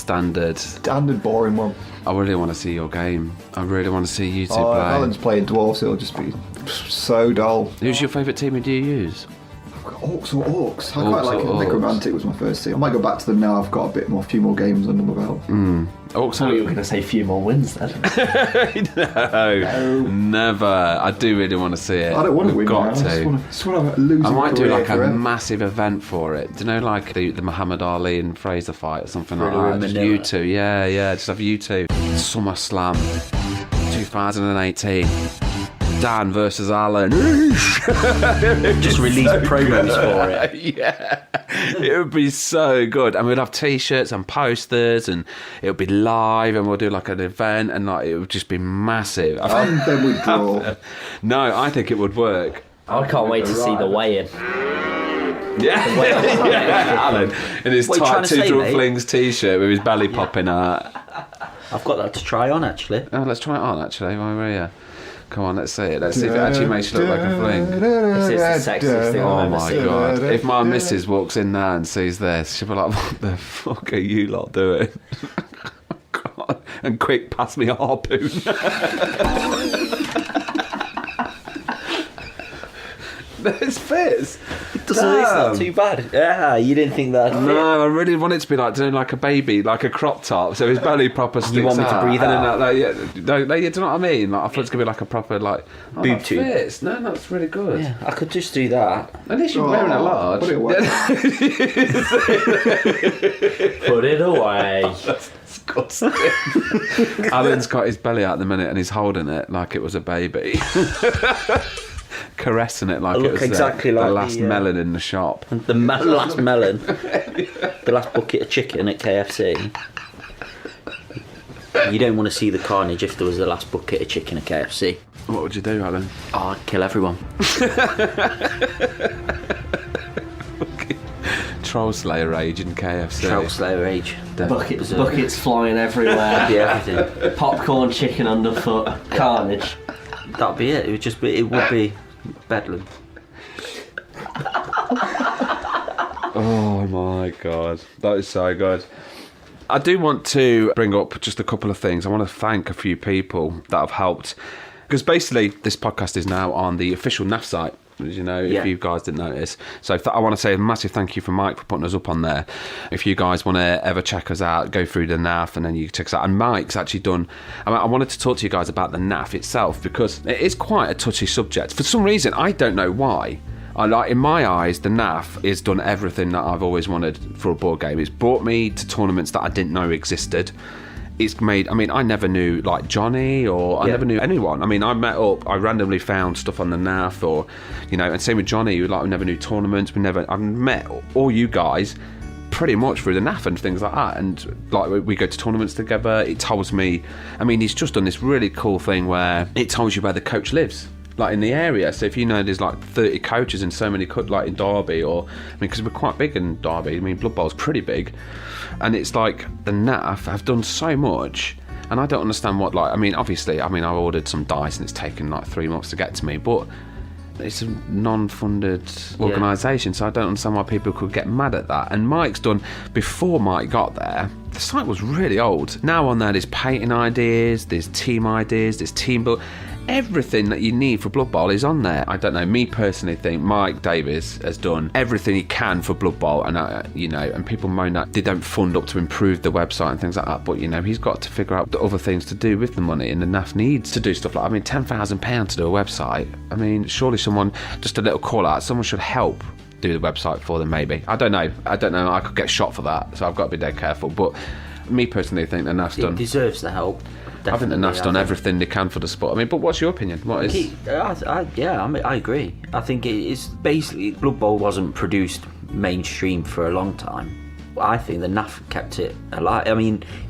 boring one. I really want to see your game. I really want to see you two If play. Alan's playing dwarfs, it'll just be so dull. Who's your favourite team and do you use? Orcs or Orcs? I quite like it. Necromantic was my first team. I might go back to them now. I've got a few more games under my belt. Orcs. So you were going to say a few more wins then? No, never. I do really want to see it. I don't want to win. Got now. to. I just want to lose. I might do like forever. a massive event for it. Do you know, like the Muhammad Ali and Fraser fight or something like Thriller in that? Just Manila. you two, yeah. Just have you two. SummerSlam 2018. Dan versus Alan. Just release promos for it. Yeah, it would be so good, and we'd have T-shirts and posters, and it would be live, and we'll do like an event, and like it would just be massive. And then we draw. No, I think it would work. I can't wait to see the weigh-in. Yeah, Alan in his What are you trying tight to say, two mate? Flings T-shirt with his belly popping out. I've got that to try on, actually. Oh, let's try it on actually. While we're here. Come on, let's see it. Let's see if it actually makes you look like a fling. This is the sexiest thing Oh I've ever my seen. god! If my missus walks in there and sees this, she'll be like, "What the fuck are you lot doing?" God. And quick, pass me a harpoon. This fits. It's not too bad. Yeah, you didn't think that? No, I really want it to be like doing like a baby, like a crop top, so his belly proper sticks want me to out. breathe And then out? do you know what I mean? Like, I thought it's gonna be like a proper like Boob that tube. fits. No, that's really good. Yeah, I could just do that. At least you're wearing a large. Put it away. Put it away. That's disgusting. Alan's got his belly out at the minute and he's holding it like it was a baby. Caressing it like I it look was exactly the like last the, melon in the shop. The last melon, the last bucket of chicken at KFC. You don't want to see the carnage if there was the last bucket of chicken at KFC. What would you do, Alan? Oh, I'd kill everyone. Troll Slayer rage in KFC. Troll Slayer age. Buckets flying everywhere. Yeah, everything. Popcorn, chicken underfoot, carnage. That'd be it. It would be bedlam. Oh my god, that is so good. I do want to bring up just a couple of things. I want to thank a few people that have helped, because basically this podcast is now on the official NAF site, as you know, if you guys didn't notice. So I want to say a massive thank you for Mike for putting us up on there. If you guys want to ever check us out, go through the NAF and then you check us out. And Mike's actually done, I wanted to talk to you guys about the NAF itself, because it is quite a touchy subject. For some reason, I don't know why. In my eyes, the NAF has done everything that I've always wanted for a board game. It's brought me to tournaments that I didn't know existed. It's made, I never knew like Johnny, or I never knew anyone. I randomly found stuff on the NAF, or, and same with Johnny, we never knew tournaments. I've met all you guys pretty much through the NAF and things like that. And we go to tournaments together. It tells me, he's just done this really cool thing where it tells you where the coach lives. like in the area. So if you know there's like 30 coaches in so many like in Derby, or I mean, because we're quite big in Derby. I mean, Blood Bowl's pretty big, and it's like the NAF have done so much. And I don't understand what, like, I mean, obviously, I ordered some dice and it's taken like 3 months to get to me, but it's a non-funded organisation, so I don't understand why people could get mad at that. And Mike's done, before Mike got there, the site was really old. Now on there, there's painting ideas, there's team ideas, there's team build. Everything that you need for Blood Bowl is on there. I don't know, me personally think Mike Davis has done everything he can for Blood Bowl, and and people moan that they don't fund up to improve the website and things like that, but he's got to figure out the other things to do with the money, and the NAF needs to do stuff like, £10,000 to do a website. Surely someone, just a little call out, someone should help do the website for them, maybe. I don't know, I could get shot for that, so I've got to be dead careful, but me personally think the NAF's done... It deserves the help. I think the NAF's done everything they can for the sport. But what's your opinion? What is? I agree. I think it is basically, Blood Bowl wasn't produced mainstream for a long time. I think the NAF kept it alive.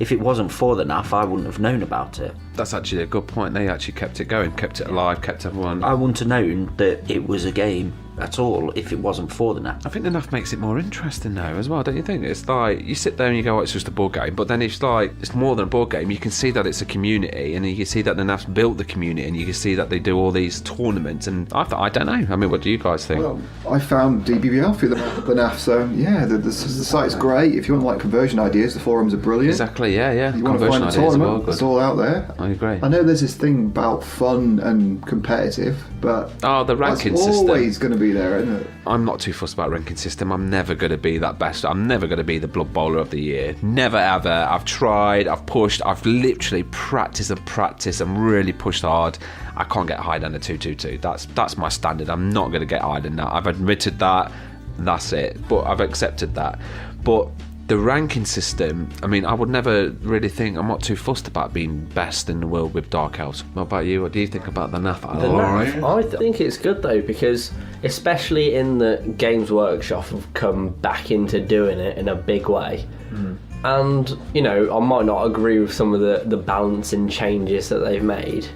If it wasn't for the NAF, I wouldn't have known about it. That's actually a good point. They actually kept it going, kept it alive, kept everyone... I wouldn't have known that it was a game at all if it wasn't for the NAF. I think the NAF makes it more interesting now as well, don't you think? It's like, you sit there and you go, it's just a board game, but then it's like, it's more than a board game. You can see that it's a community, and you can see that the NAF's built the community, and you can see that they do all these tournaments, and I don't know. What do you guys think? Well, I found DBBL through the NAF, so yeah, the site's great. If you want conversion ideas, the forums are brilliant. Exactly, yeah. You want to find a tournament, it's all out there. I agree. I know there's this thing about fun and competitive, but the ranking that's system. Always going to be there, isn't it? I'm not too fussed about ranking system. I'm never going to be that best. I'm never going to be the Blood Bowler of the year. Never ever. I've tried, I've pushed, I've literally practiced and really pushed hard. I can't get higher than a 222. That's my standard. I'm not going to get higher than that. I've admitted that. That's it. But I've accepted that. But the ranking system, I would never really think, I'm not too fussed about being best in the world with Dark Elves. What about you? What do you think about the NAF? I think it's good though, because especially in the Games Workshop have come back into doing it in a big way. And, I might not agree with some of the balancing changes that they've made.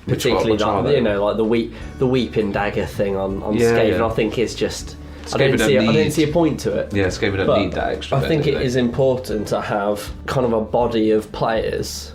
Particularly like the Weeping Dagger thing on Skaven. I think it's just... I don't see a point to it. Yeah, Skaven don't need that extra bit. I think it is important to have kind of a body of players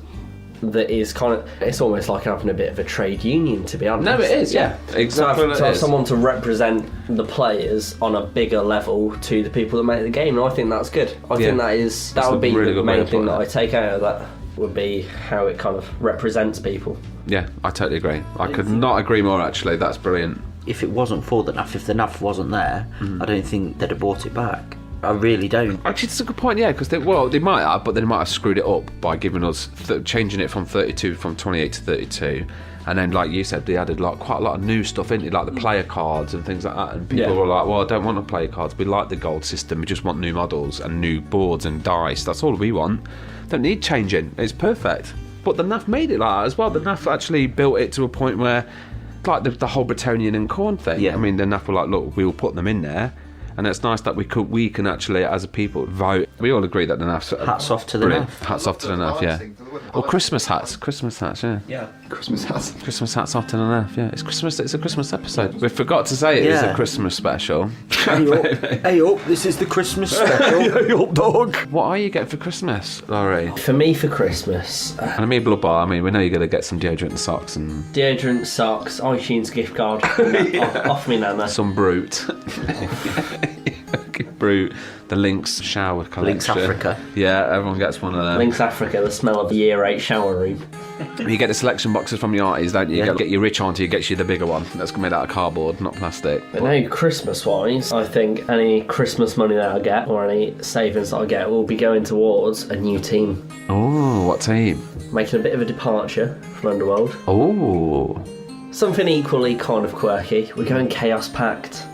that is it's almost like having a bit of a trade union, to be honest. No, it is, yeah. Exactly. To have someone to represent the players on a bigger level to the people that make the game, and I think that's good. I think that would be really the main thing that I take out of that, would be how it kind of represents people. Yeah, I totally agree. I could not agree more, actually. That's brilliant. If it wasn't for the NAF, if the NAF wasn't there, I don't think they'd have bought it back. I really don't. Actually, it's a good point, yeah, because they might have, but they might have screwed it up by giving us, changing it from 28 to 32. And then, like you said, they added quite a lot of new stuff in it, like the player cards and things like that. And people were like, well, I don't want the player cards. We like the gold system. We just want new models and new boards and dice. That's all we want. Don't need changing. It's perfect. But the NAF made it like that as well. The NAF actually built it to a point where, like the whole Bretonian and Khorne thing. Yeah. The NAF were like, look, we will put them in there. And it's nice that we can actually, as a people, vote. We all agree that the NAF's... Hats off to the NAF. Hats off to the NAF, yeah. Or Christmas hats, yeah. Yeah, Christmas hats. Christmas hats off to the NAF, yeah. It's Christmas. It's a Christmas episode. We forgot to say it was a Christmas special. Hey up, this is the Christmas special. Hey up, dog. What are you getting for Christmas, Laurie? For me, for Christmas... And Blood Bowl, we know you're going to get some deodorant and socks and... Deodorant, socks, iTunes gift card. Off me, Nana. Some Brute. Brute, the Lynx shower collection. Lynx Africa. Yeah, everyone gets one of them. Lynx Africa, the smell of the year 8 shower room. You get the selection boxes from your arties, don't you? You get your rich auntie who gets you the bigger one. That's made out of cardboard, not plastic. But no, Christmas-wise, I think any Christmas money that I get or any savings that I get will be going towards a new team. Oh, what team? Making a bit of a departure from Underworld. Oh. Something equally kind of quirky. We're going Chaos Pact.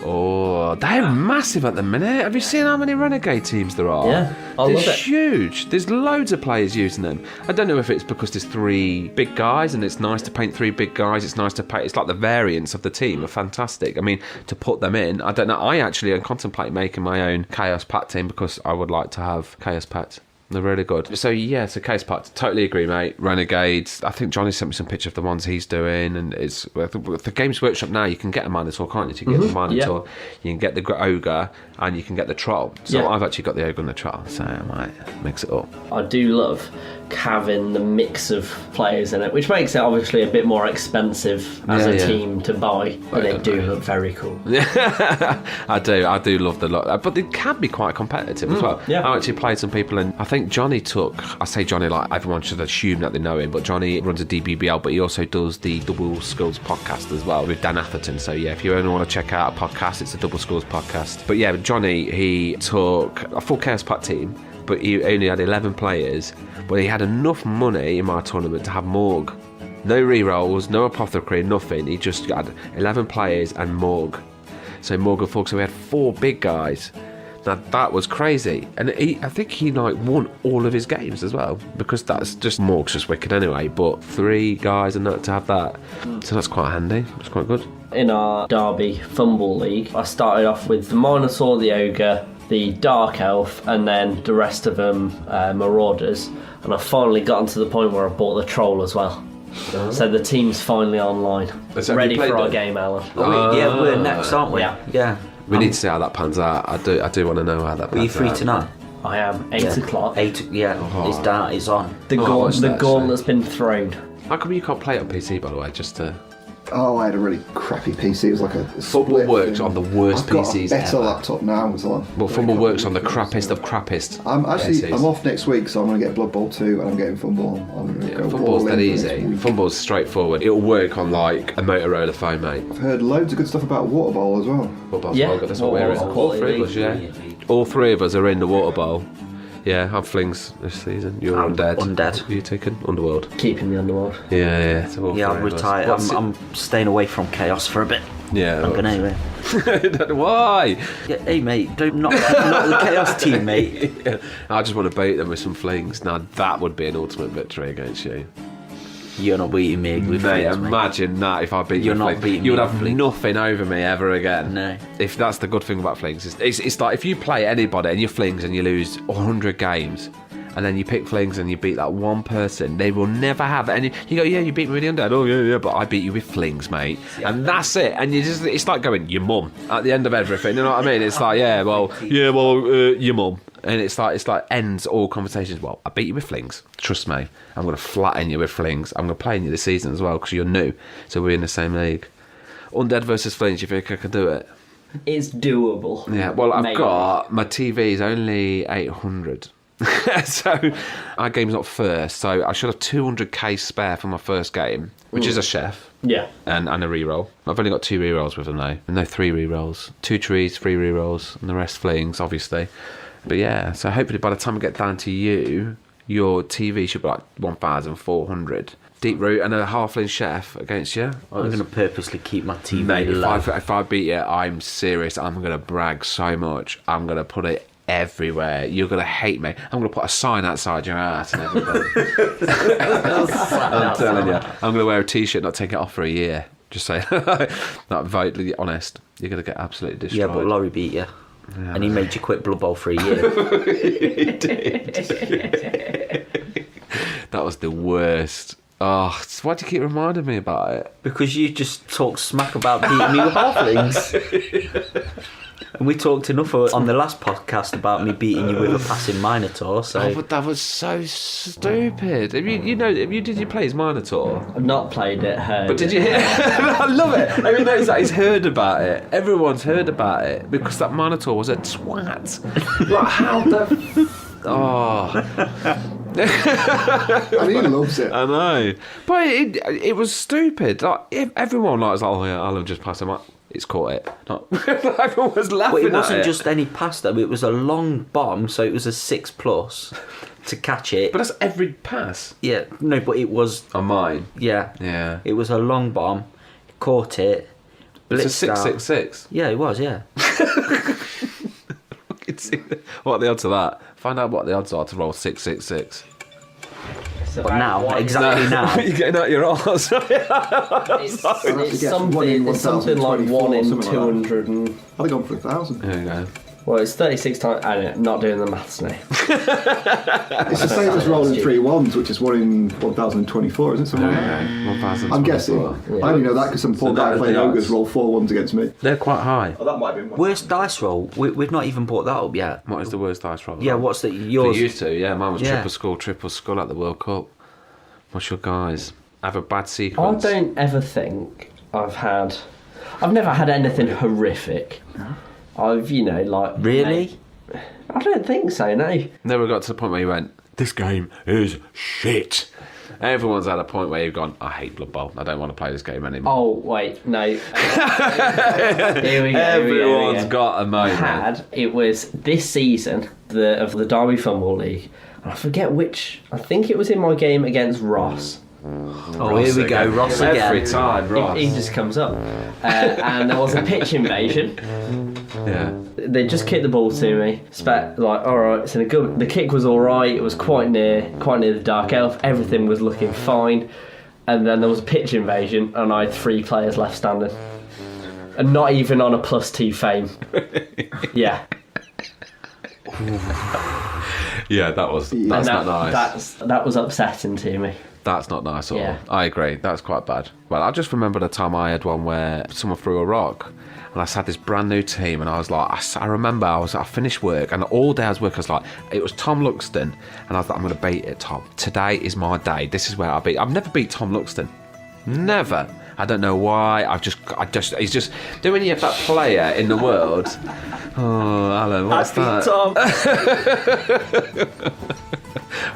Oh, they're massive at the minute. Have you seen how many Renegade teams there are? Yeah, I love it. It's huge. There's loads of players using them. I don't know if it's because there's 3 big guys and it's nice to paint 3 big guys. It's nice to paint. It's like the variants of the team are fantastic. To put them in, I don't know. I actually contemplate making my own Chaos Pact team because I would like to have Chaos Pact They're really good. So yeah, it's a case part. Totally agree, mate. Renegades. I think Johnny sent me some picture of the ones he's doing, and it's the Games Workshop now. You can get a Minotaur, can't you? To get the Minotaur, you can get the Ogre, and you can get the Troll. So I've actually got the Ogre and the Troll, so I might mix it up. I do love having the mix of players in it, which makes it obviously a bit more expensive as a team to buy, but they do look very cool. I do love the lot, but they can be quite competitive as well. I actually played some people, and I think Johnny I say Johnny like everyone should assume that they know him, but Johnny runs a DBBL, but he also does the Double Skulls podcast as well with Dan Atherton. So yeah, if you only want to check out a podcast, it's the Double Skulls podcast. But yeah, Johnny, he took a full Chaos Pact team, but he only had 11 players, but he had enough money in my tournament to have Morg. No rerolls, no apothecary, nothing. He just had 11 players and Morg. So Morg and Fog, so we had 4 big guys. Now that was crazy, and I think he like won all of his games as well, because that's just Morg's just wicked anyway. But 3 guys and to have that, so that's quite handy. It's quite good. In our Derby Fumble League, I started off with the Minotaur, the Ogre, the Dark Elf, and then the rest of them Marauders. And I've finally gotten to the point where I bought the Troll as well. So the team's finally online, ready for our game, Alan. We're next, aren't we? Yeah. We need to see how that pans out. I do want to know how that pans out. Are you free tonight? I am. 8 o'clock. 8, it's down, it's on. The gauntlet's been thrown. How come you can't play it on PC, by the way, just to... Oh, I had a really crappy PC. It was like a Football works on the worst PCs I've got a better ever. laptop now. Well, Fumble works on the crappiest of crappiest. I'm off next week, so I'm going to get Blood Bowl 2 and I'm getting Fumble. I'm going to go Fumble's all dead in easy. Fumble's straightforward. It'll work on like a Motorola phone, mate. I've heard loads of good stuff about Water Bowl as well. Water Bowl's well good. That's what we're in. All 3 of us, yeah. All 3 of us are in the Water Bowl. Yeah, I'm Flings this season. You're Undead. Undead. Are you taking Underworld? Keeping the Underworld. Yeah. So I'm retired. I'm staying away from Chaos for a bit. Yeah. I'm going anyway. Why? Yeah, hey, mate, don't knock the Chaos team, mate. Yeah. I just want to beat them with some Flings. Now, that would be an ultimate victory against you. You're not beating me with Mate, Flings, imagine that if I beat You're you. not beating you would me have with Flings. nothing over me ever again. No. If that's the good thing about Flings, it's like if you play anybody and you're Flings and you lose 100 games, and then you pick Flings and you beat that one person, they will never have any. You go, yeah, you beat me with the Undead. Oh yeah, but I beat you with Flings, mate. And that's it. And it's like going your mum at the end of everything. You know what I mean? It's like your mum. And it's like ends all conversations. Well, I beat you with Flings. Trust me, I'm going to flatten you with Flings. I'm going to play in you this season as well because you're new. So we're in the same league. Undead versus Flings. You think I can do it? It's doable. Yeah. Well, I've Maybe. got my TV is only 800. So our game's not first. So I should have 200k spare for my first game, which is a chef. Yeah. And a reroll. I've only got 2 rerolls with them though. No 3 rerolls. 2 trees, 3 rerolls, and the rest Flings, obviously. But yeah, so hopefully by the time we get down to you, your TV should be like 1,400. Deep Root and a halfling chef against you. I'm going to purposely keep my TV Mate, low. if I beat you, I'm serious. I'm going to brag so much. I'm going to put it everywhere. You're going to hate me. I'm going to put a sign outside your ass and everything. I'm telling you. I'm going to wear a t-shirt, not take it off for a year. Just say, not vitally honest. You're going to get absolutely destroyed. Yeah, but Laurie beat you. Yeah, and he made you quit Blood Bowl for a year. He did. That was the worst. Oh, why do you keep reminding me about it? Because you just talk smack about beating me with halflings. And we talked enough on the last podcast about me beating you with a passing Minotaur. So but that was so stupid. Did you play as Minotaur? I've not played it, heard. But did you hear? I love it. Have you noticed that he's heard about it? Everyone's heard about it because that Minotaur was a twat. Like how the? And he loves it. I know, but it was stupid. Like everyone was like, oh yeah, I'll just pass him up. It's caught it. Everyone was laughing But it at wasn't just any pass though. It was a long bomb, so it was a 6+ to catch it. But that's every pass. Yeah, no, but it was on mine. Yeah. It was a long bomb. Caught it. It's a blitzed out. 666. Yeah, it was. Yeah. What are the odds of that? Find out what the odds are to roll 666. But now, exactly now. You're getting out your arse. It's something like 1 in 200 and... I'd have gone for 1,000. There you go. Well, it's 36 times. I'm not doing the maths now. It's the same as rolling 3 ones, which is 1 in 1024, isn't it? Something like that. 1,000. I'm guessing. I only know that because some poor guy playing ogres rolled 4 ones against me. They're quite high. Oh, that might have been one. Worst dice roll. We've not even brought that up yet. What is the worst dice roll? Yeah, what's the For yours? you two, yeah, mine was Yeah. triple skull at the World Cup. What's your guys? Have a bad I sequence. don't ever think I've never had anything horrific. I've, Really? I don't think so, no. Never got to the point where you went, this game is shit. Everyone's at a point where you've gone, I hate Blood Bowl. I don't want to play this game anymore. Oh, wait, no. Here we go. Everyone's got a moment. It was this season of the Derby Fumble League. And I forget which. I think it was in my game against Ross. Oh, here we go, Ross again. Every time, Ross. He just comes up. And there was a pitch invasion. Yeah. They just kicked the ball to me. Alright, so the kick was alright, it was quite near the Dark Elf, everything was looking fine. And then there was a pitch invasion and I had 3 players left standing. And not even on a +2 fame. Yeah. Yeah, that's not nice. That was upsetting to me. That's not nice at all. Yeah. I agree. That's quite bad. Well, I just remember the time I had one where someone threw a rock and I had this brand new team and I was like, I remember I finished work and all day I was working, I was like, it was Tom Luxton and I was like, I'm going to beat it, Tom. Today is my day. This is where I've never beat Tom Luxton. Never. I don't know why. He's just doing you have that player in the world. Oh, Alan, what's that? Tom.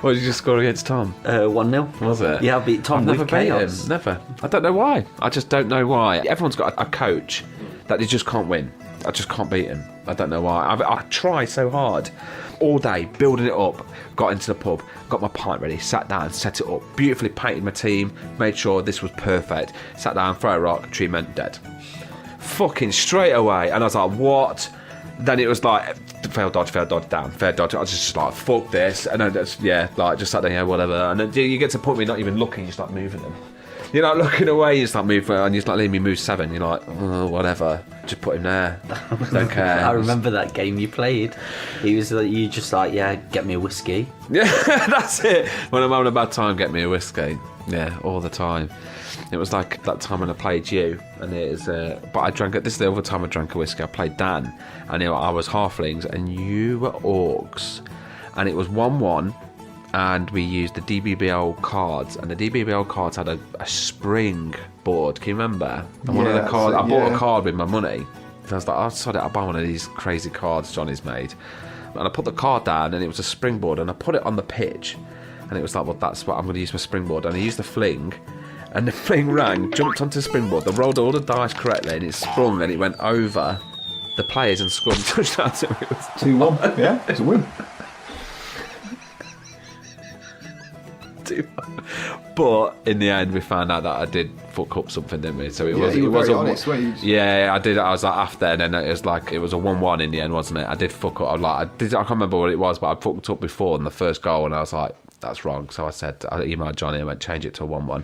What did you just score against Tom? 1-0. Was it? Yeah, I beat Tom I've with never beat chaos. him. Never. I don't know why. I just don't know why. Everyone's got a coach that they just can't win. I just can't beat him. I don't know why. I try so hard. All day, building it up. Got into the pub, got my pint ready, sat down, set it up. Beautifully painted my team, made sure this was perfect. Sat down, throw a rock, tree meant dead. Fucking straight away. And I was like, what? Then it was like, fail dodge, down, fair dodge. I was just like, fuck this. And then just sat there, yeah, whatever. And then you get to the point where you're not even looking, you start moving them. You're not looking away, you start moving, and you're like, letting me move 7. You're like, oh, whatever. Just put him there. Don't care. I remember that game you played. He was like, you just like, yeah, get me a whiskey. Yeah, that's it. When I'm having a bad time, get me a whiskey. Yeah, all the time. It was like that time when I played you, and it is. But I drank it. This is the other time I drank a whiskey. I played Dan, and I was halflings, and you were orcs, and it was 1-1, and we used the DBBL cards, and the DBBL cards had a spring board. Can you remember? And one of the cards, I bought a card with my money. And I was like, I'll buy one of these crazy cards Johnny's made. And I put the card down, and it was a springboard, and I put it on the pitch, and it was like, well, that's what I'm going to use my springboard. And I used the fling, and the fling rang, jumped onto the springboard, they rolled all the dice correctly, and it sprung, and it went over the players and scored a touchdown. So it was 2-1. Yeah, it's a win. 2-1. But in the end, we found out that I did fuck up something, didn't we? So it was. You It were was very a, honest, weren't you? Yeah, I did. I was like after, and then it was like it was a 1-1 in the end, wasn't it? I did fuck up. I can't remember what it was, but I fucked up before in the first goal, and I was like, that's wrong. So I emailed Johnny and went, change it to a 1-1.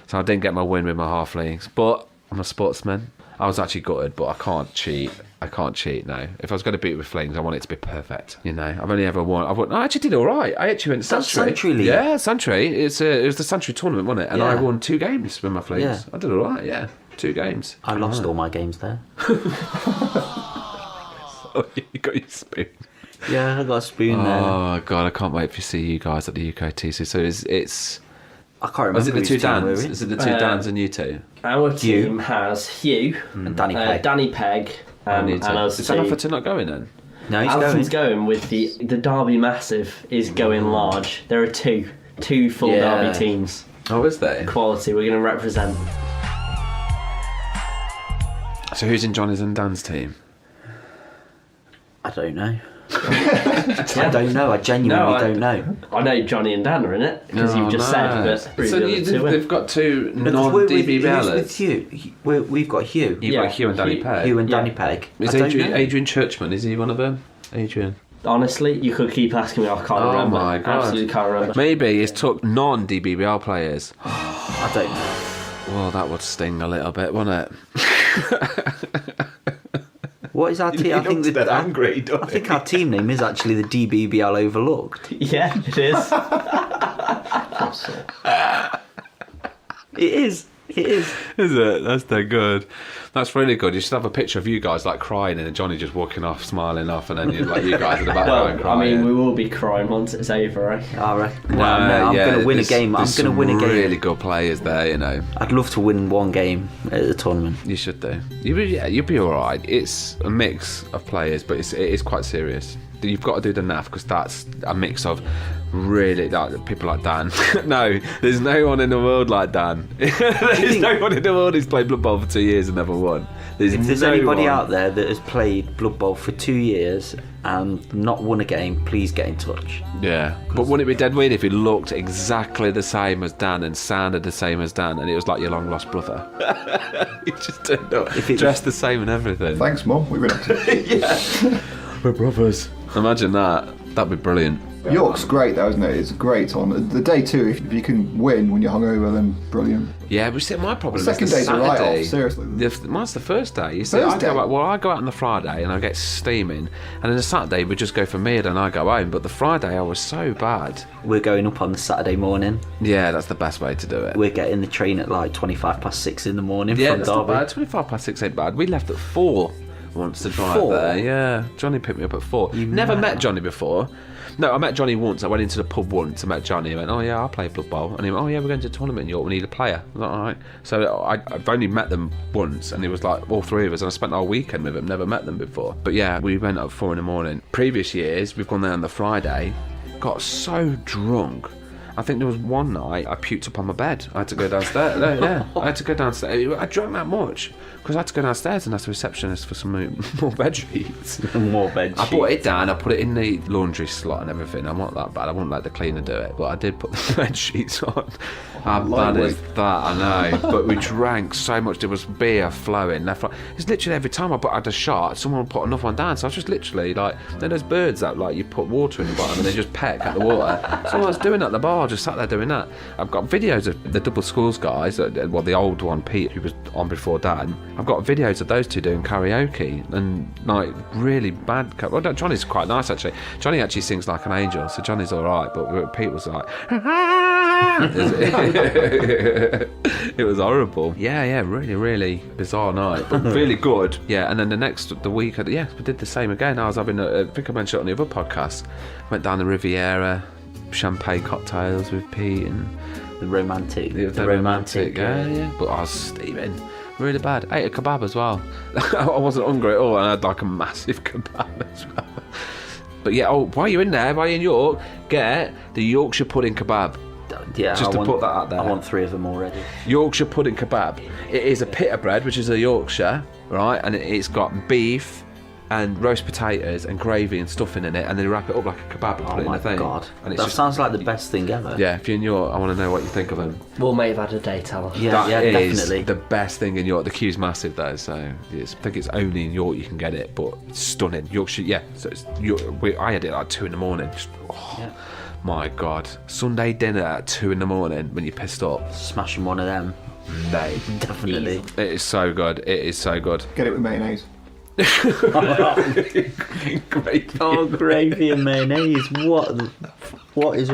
So I didn't get my win with my halflings, but I'm a sportsman. I was actually gutted, but I can't cheat. I can't cheat now. If I was going to beat it with Flings, I want it to be perfect. You know, I've only ever won. I actually did all right. I actually went Santry. Santry League? Yeah, Santry. It was the Santry tournament, wasn't it? And I Yeah. won 2 games with my Flings. Yeah. I did all right. Yeah, 2 games. I lost all my games there. Oh, you got your spoon. Yeah, I got a spoon there. Oh god, I can't wait to see you guys at the UKTC. So it's I can't remember. is it the whose 2 team we're Dans? in. Is it the 2 Dans and you two? Our team has Hugh, And Danny Pegg. Danny Pegg, and us Is two. Alfreton not going then? No, he's Alfred's going. going with the Derby Massive is going large. There are two full Yeah. Derby teams. Oh, is there? Quality. We're going to represent. So who's in Johnny's and Dan's team? I don't know. I don't know. I genuinely don't know. I know Johnny and Dan are in it because you've just said, but so they've got 2 Who's non-DBBLers. with Hugh? We've got Hugh. You've Yeah, got Hugh and Danny Hugh- Pegg. Hugh and Yeah. Danny Pegg. Is I don't know. Adrian Churchman, is he one of them? Adrian. honestly, you could keep asking me. I can't Oh remember. my God. Absolutely can't remember. Maybe it's took non-DBBL players. I don't know. Well, that would sting a little bit, wouldn't it? What is our team? I think that angry. I think our team name is actually the DBBL Overlooked. Yeah, it is. It is. It is. Is it? That's dead good. That's really good. You should have a picture of you guys like crying and Johnny just walking off, smiling off, and then you guys in the background Well, I crying. mean, we will be crying once it's over, eh? All right. Well, no, I'm going to win a game. I'm going to win a game. Really good players there, you know. I'd love to win one game at the tournament. You should do. You'll be all right. It's a mix of players, but it is quite serious. You've got to do the NAF because that's a mix of really like people like Dan. No, there's no one in the world like Dan. There's no one in the world who's played Blood Bowl for 2 years and never won. If there's no anybody one out there that has played Blood Bowl for 2 years and not won a game, please get in touch. Yeah, but wouldn't it be dead weird if he looked exactly the same as Dan and sounded the same as Dan, and it was like your long lost brother? He just turned up, dressed the same and everything. Thanks, Mum. We were Yeah, we're brothers. Imagine that. That'd be brilliant. York's great though, isn't it? It's a great time. The day two, if you can win when you're hungover, then brilliant. Yeah, but see, my problem The is the second day's a write-off, Saturday. seriously. Mine's the first day. You see, Thursday? I go out on the Friday and I get steaming, and then the Saturday we just go for mid and I go home. But the Friday I was so bad. We're going up on the Saturday morning. Yeah, that's the best way to do it. We're getting the train at like 6:25 in the morning Yeah, from that's not Derby. bad. 6 ain't bad. We left at 4 once to drive 4? there. Yeah, Johnny picked me up at 4. Never met Johnny before. No, I met Johnny once. I went into the pub once. I met Johnny. I went, oh yeah, I play Blood Bowl. And he went, oh yeah, we're going to a tournament in York. We need a player. I was like, all right. So I've only met them once, and it was like all three of us. And I spent the whole weekend with them. Never met them before. But yeah, we went at 4 in the morning. Previous years, we've gone there on the Friday. Got so drunk. I think there was one night I puked up on my bed. I had to go downstairs. Yeah, I had to go downstairs. I drank that much because I had to go downstairs and ask the receptionist for some more bed sheets. More bed sheets. I brought it down. I put it in the laundry slot and everything. I'm not that bad. I wouldn't let the cleaner do it, but I did put the bed sheets on. How bad is that? I know. But we drank so much. There was beer flowing left, right. It's literally every time I had a shot, someone would put another one down. So I was just literally like, then there's birds that like you put water in the bottom and they just peck at the water. So I was doing that at the bar. Just sat there doing that. I've got videos of the double schools guys, well the old one Pete who was on before Dan. I've got videos of those two doing karaoke and like really bad. Well, Johnny's quite nice actually. Johnny actually sings like an angel, so Johnny's all right. But Pete was like, it was horrible. Yeah, really bizarre night, but really good. Yeah, and then the week, we did the same again. I think I mentioned it on the other podcast. Went down the Riviera. Champagne cocktails with Pete and The romantic. the romantic, yeah. But I was steaming really bad. Ate a kebab as well. I wasn't hungry at all, and I had like a massive kebab as well. But yeah, why are you in there? Why are you in York? Get the Yorkshire pudding kebab. Yeah, Just to put that out there. I want 3 of them already. Yorkshire pudding kebab. It is a pita bread, which is a Yorkshire, right? And it's got beef and roast potatoes and gravy and stuffing in it, and then you wrap it up like a kebab and put it in a thing. Oh my god, and it's that sounds like the best thing ever. Yeah, if you're in York, I want to know what you think of them. We'll make that a day, tell us. Yeah, That is definitely. the best thing in York. The queue's massive though, so I think it's only in York you can get it, but it's stunning. Yorkshire, yeah. So it's I had it at like 2 in the morning. My god, Sunday dinner at 2 in the morning when you're pissed up. Smashing one of them. No, Definitely. it is so good. It is so good. Get it with mayonnaise. Great. Oh, gravy and mayonnaise. What is...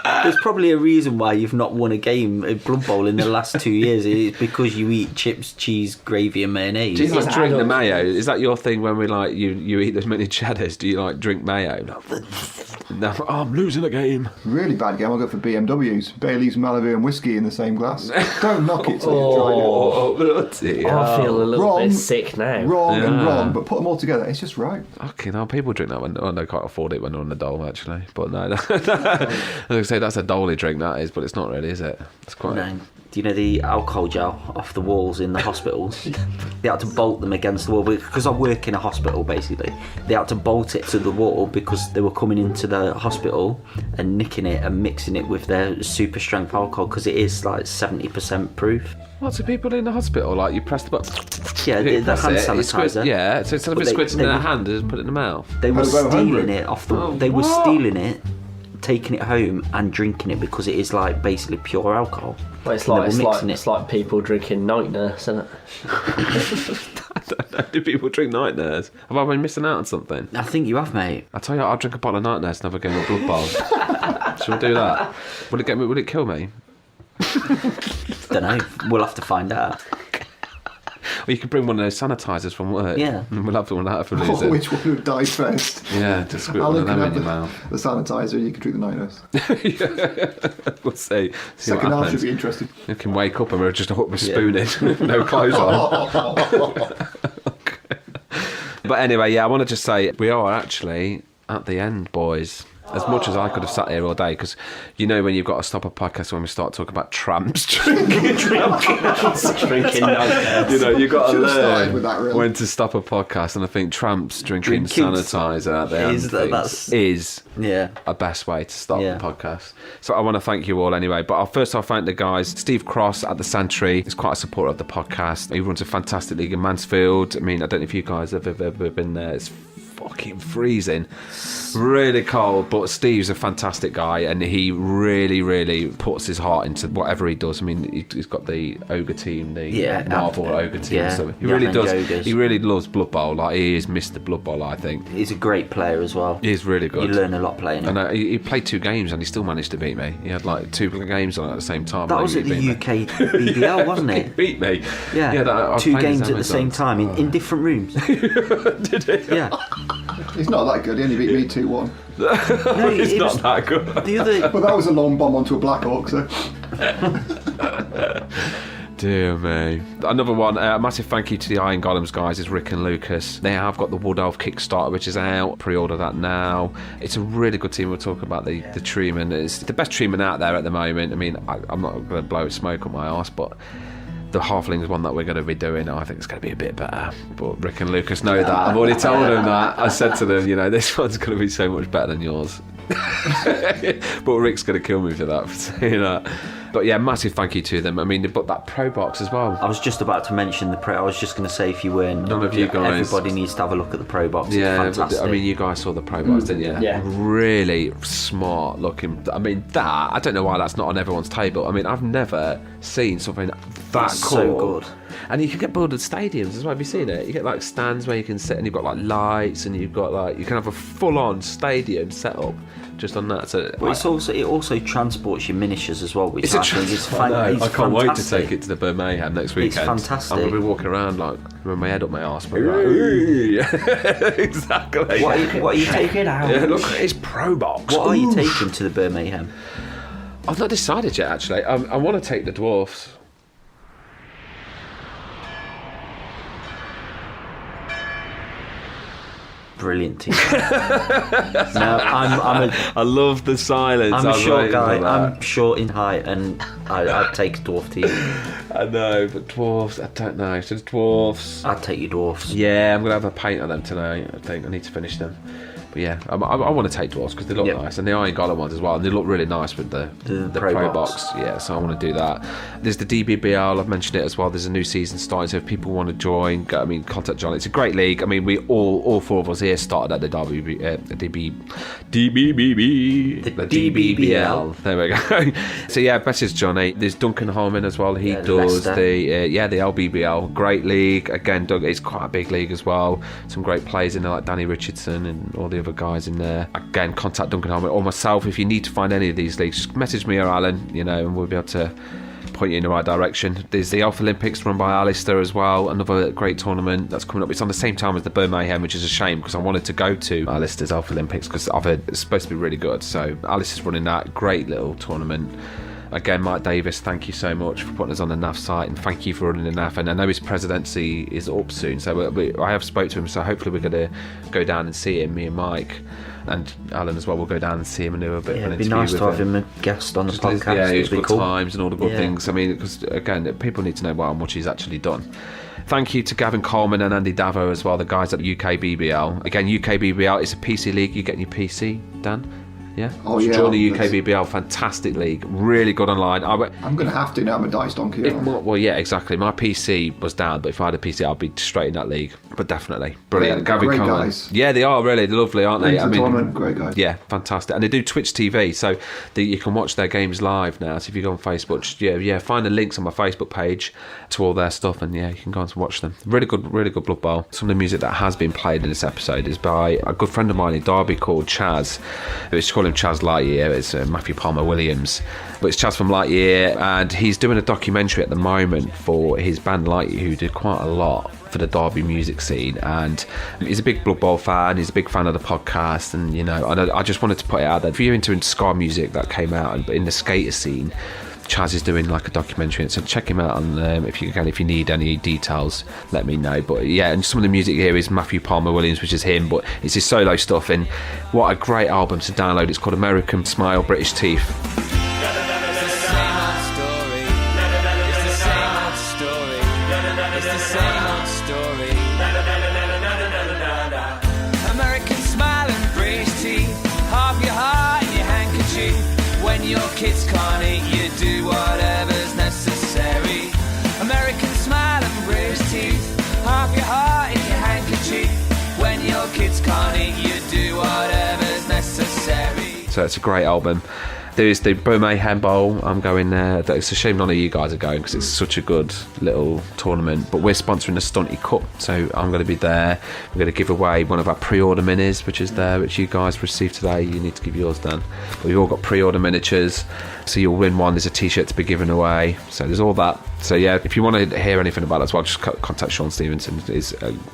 There's probably a reason why you've not won a game at Blood Bowl in the last 2 years. It's because you eat chips, cheese, gravy and mayonnaise. Do you like It's drink the adult. mayo? Is that your thing when we like you eat those many cheddars? Do you like drink mayo? No, I'm losing a game. Really bad game. I'll go for BMWs. Bailey's, Malibu and whiskey in the same glass. Don't knock it till you've tried it. Oh, bloody I feel a little Wrong. bit sick now. Wrong and Yeah. wrong, but put them all together. It's just right. Okay, now people drink that when they can't afford it when they're on the dole, actually. But no, I was going to say that's a dolly drink, that is, but it's not really, is it? It's quite. No. Do you know the alcohol gel off the walls in the hospitals? They had to bolt them against the wall because I work in a hospital basically. They had to bolt it to the wall because they were coming into the hospital and nicking it and mixing it with their super strength alcohol because it is like 70% proof. What, so people in the hospital, like you press the button? Yeah, you the press hand it, it squirts- sanitizer. yeah, so instead of But it they- squirting they in their were- hand, they just put it in the mouth. They were Hobo stealing hungry. it off the. Oh, they were what? stealing it, taking it home and drinking it because it is like basically pure alcohol. Well, it's And they like were mixing it's like people drinking night nurse, isn't it? Do people drink night nurse? Have I been missing out on something? I think you have, mate. I tell you, I'll drink a bottle of night nurse and have a game of Blood Bowl. Shall we do that? Will it kill me? Don't know. We'll have to find out. Or you could bring one of those sanitisers from work. Yeah. And we'll have one of that if we lose it. Which one would die first? Yeah, just squirt one Alan of can them in have your mouth. the sanitizer, you can drink the night nurse. We'll see Second what half happens. should be interesting. You can wake up and we're just a hook with a spoon in, no clothes on. But anyway, I want to just say we are actually at the end, boys. As much as I could have sat here all day, because you know when you've got to stop a podcast when we start talking about tramps drinking Drinking you know, you've got to Should have started with learn that, really. when to stop a podcast, and I think tramps drinking sanitizer at the end is Yeah. a best way to start Yeah. the podcast. So I want to thank you all anyway. But I'll thank the guys. Steve Cross at the Santry is quite a supporter of the podcast. He runs a fantastic league in Mansfield. I mean, I don't know if you guys have ever been there. It's fucking freezing, really cold, but Steve's a fantastic guy and he really puts his heart into whatever he does. I mean, he's got the ogre team, the Marvel ogre team. Yeah, So he really does. Ogres. He really loves Blood Bowl. Like, he is Mr. Blood Bowl, I think. He's a great player as well. He's really good. You learn a lot playing him. And he played 2 games and he still managed to beat me. He had like 2 games on at the same time. That was at the UK BBL, wasn't He it? beat me. Yeah, I 2 played games his at the same time in different rooms. Did he? Yeah. He's not that good, he only beat me 2-1. No, He's it not was that good. the other. But that was a long bomb onto a Black Hawk, so... Dear me. Another one, massive thank you to the Iron Golems guys, is Rick and Lucas. They have got the Wood Elf Kickstarter, which is out. Pre-order that now. It's a really good team. We'll talk about the treeman. It's the best treeman out there at the moment. I mean, I'm not going to blow smoke up my arse, but the Halflings one that we're going to be doing, I think it's going to be a bit better. But Rick and Lucas know that. I've already told them that. I said to them, this one's going to be so much better than yours. But Rick's going to kill me for that, for saying that. But yeah, massive thank you to them. I mean, they bought that Pro Box as well. I was just about to mention the Pro. I was just going to say, if you weren't, None of you guys. everybody needs to have a look at the Pro Box. Yeah, It's fantastic. I mean, you guys saw the Pro Box, didn't you? Yeah. Really smart looking. I mean, I don't know why that's not on everyone's table. I mean, I've never seen something that It's cool. so good. And you can get built at stadiums as well. Have you seen it? You get like stands where you can sit and you've got like lights and you've got like, you can have a full-on stadium set up just on that. So But it also transports your miniatures as well, which it's a I think is I can't wait to fantastic. take it to the Birmingham next weekend. fantastic. I'm going to be walking around like with my head up my arse. Like, exactly. What are you Check taking? it out. Yeah, look at his Pro Box. What are you Ooh. taking to the Birmingham? I've not decided yet, actually. I want to take the dwarfs. Brilliant team. No, I love the silence. I'm I a was short waiting for guy. that. I'm short in height, and I'd take a dwarf team. I know, but dwarfs, I don't know. So the dwarfs. I'd take your dwarfs. Yeah, I'm going to have a paint on them tonight, I think. I need to finish them. But yeah, I want to take dwarfs because they look Yep. nice. And the Iron Golem ones as well. And they look really nice with the Pro Box. Box. Yeah, so I want to do that. There's the DBBL, I've mentioned it as well. There's a new season starting, so if people want to join, contact John. It's a great league. I mean, we all 4 of us here started at the DBBL. There we go. So yeah, message Johnny. There's Duncan Harmon as well. He does Leicester. the LBBL. Great league. Again, Doug, it's quite a big league as well. Some great players in there like Danny Richardson and all the other guys in there. Again, contact Duncan Harmon or myself if you need to find any of these leagues. Just message me or Alan, and we'll be able to point you in the right direction. There's the Alpha Olympics run by Alistair as well, another great tournament that's coming up. It's on the same time as the Birmingham, which is a shame because I wanted to go to Alistair's Alpha Olympics because I've heard it's supposed to be really good. So Alistair's running that great little tournament. Again, Mike Davis, thank you so much for putting us on the NAF site, and thank you for running the NAF. And I know his presidency is up soon, so I have spoke to him, so hopefully we're going to go down and see him, me and Mike. And Alan as well, we'll go down and see him and do a bit of an It'd be interview nice with to have him a guest on the podcast. Yeah, It'd he's be good cool. times and all the good Yeah. things. I mean, because again, people need to know how much he's actually done. Thank you to Gavin Coleman and Andy Davo as well, the guys at UK BBL. Again, UK BBL is a PC league. You get your PC, Dan? Yeah. Oh, yeah, Join the that's- UKBBL, fantastic league, really good online. I'm going to have to now. I'm a dice donkey. Well, yeah, exactly. My PC was down, but if I had a PC, I'd be straight in that league. But definitely, brilliant. Yeah, Gavin great Conlon. guys. Yeah, they are really lovely, aren't they? Into the tournament, great guys. Yeah, fantastic. And they do Twitch TV, so you can watch their games live now. So if you go on Facebook, just, find the links on my Facebook page to all their stuff, and you can go on to watch them. Really good Blood Bowl. Some of the music that has been played in this episode is by a good friend of mine in Derby called Chaz. It's called him Chaz Lightyear. It's Matthew Palmer Williams, but it's Chaz from Lightyear, and he's doing a documentary at the moment for his band Lightyear, who did quite a lot for the Derby music scene, and he's a big Blood Bowl fan. He's a big fan of the podcast, and I just wanted to put it out there. If you're into ska music that came out, but in the skater scene, Chaz is doing like a documentary, so check him out on if you can. If you need any details, let me know. But yeah, and some of the music here is Matthew Palmer Williams, which is him, but it's his solo stuff, and what a great album to download. It's called American Smile, British Teeth. Kids can't eat, you do whatever's necessary. American smile and British teeth, half your heart in your handkerchief. When your kids can't eat, you do whatever's necessary. So it's a great album. There's the Mayhem Bowl. I'm going there. It's a shame none of you guys are going because it's such a good little tournament. But we're sponsoring the Stunty Cup, so I'm going to be there. We're going to give away one of our pre-order minis, which is there, which you guys received today. You need to give yours, Dan. But we've all got pre-order miniatures, so you'll win one. There's a T-shirt to be given away. So there's all that. So yeah, if you want to hear anything about it as well, just contact Sean Stevenson.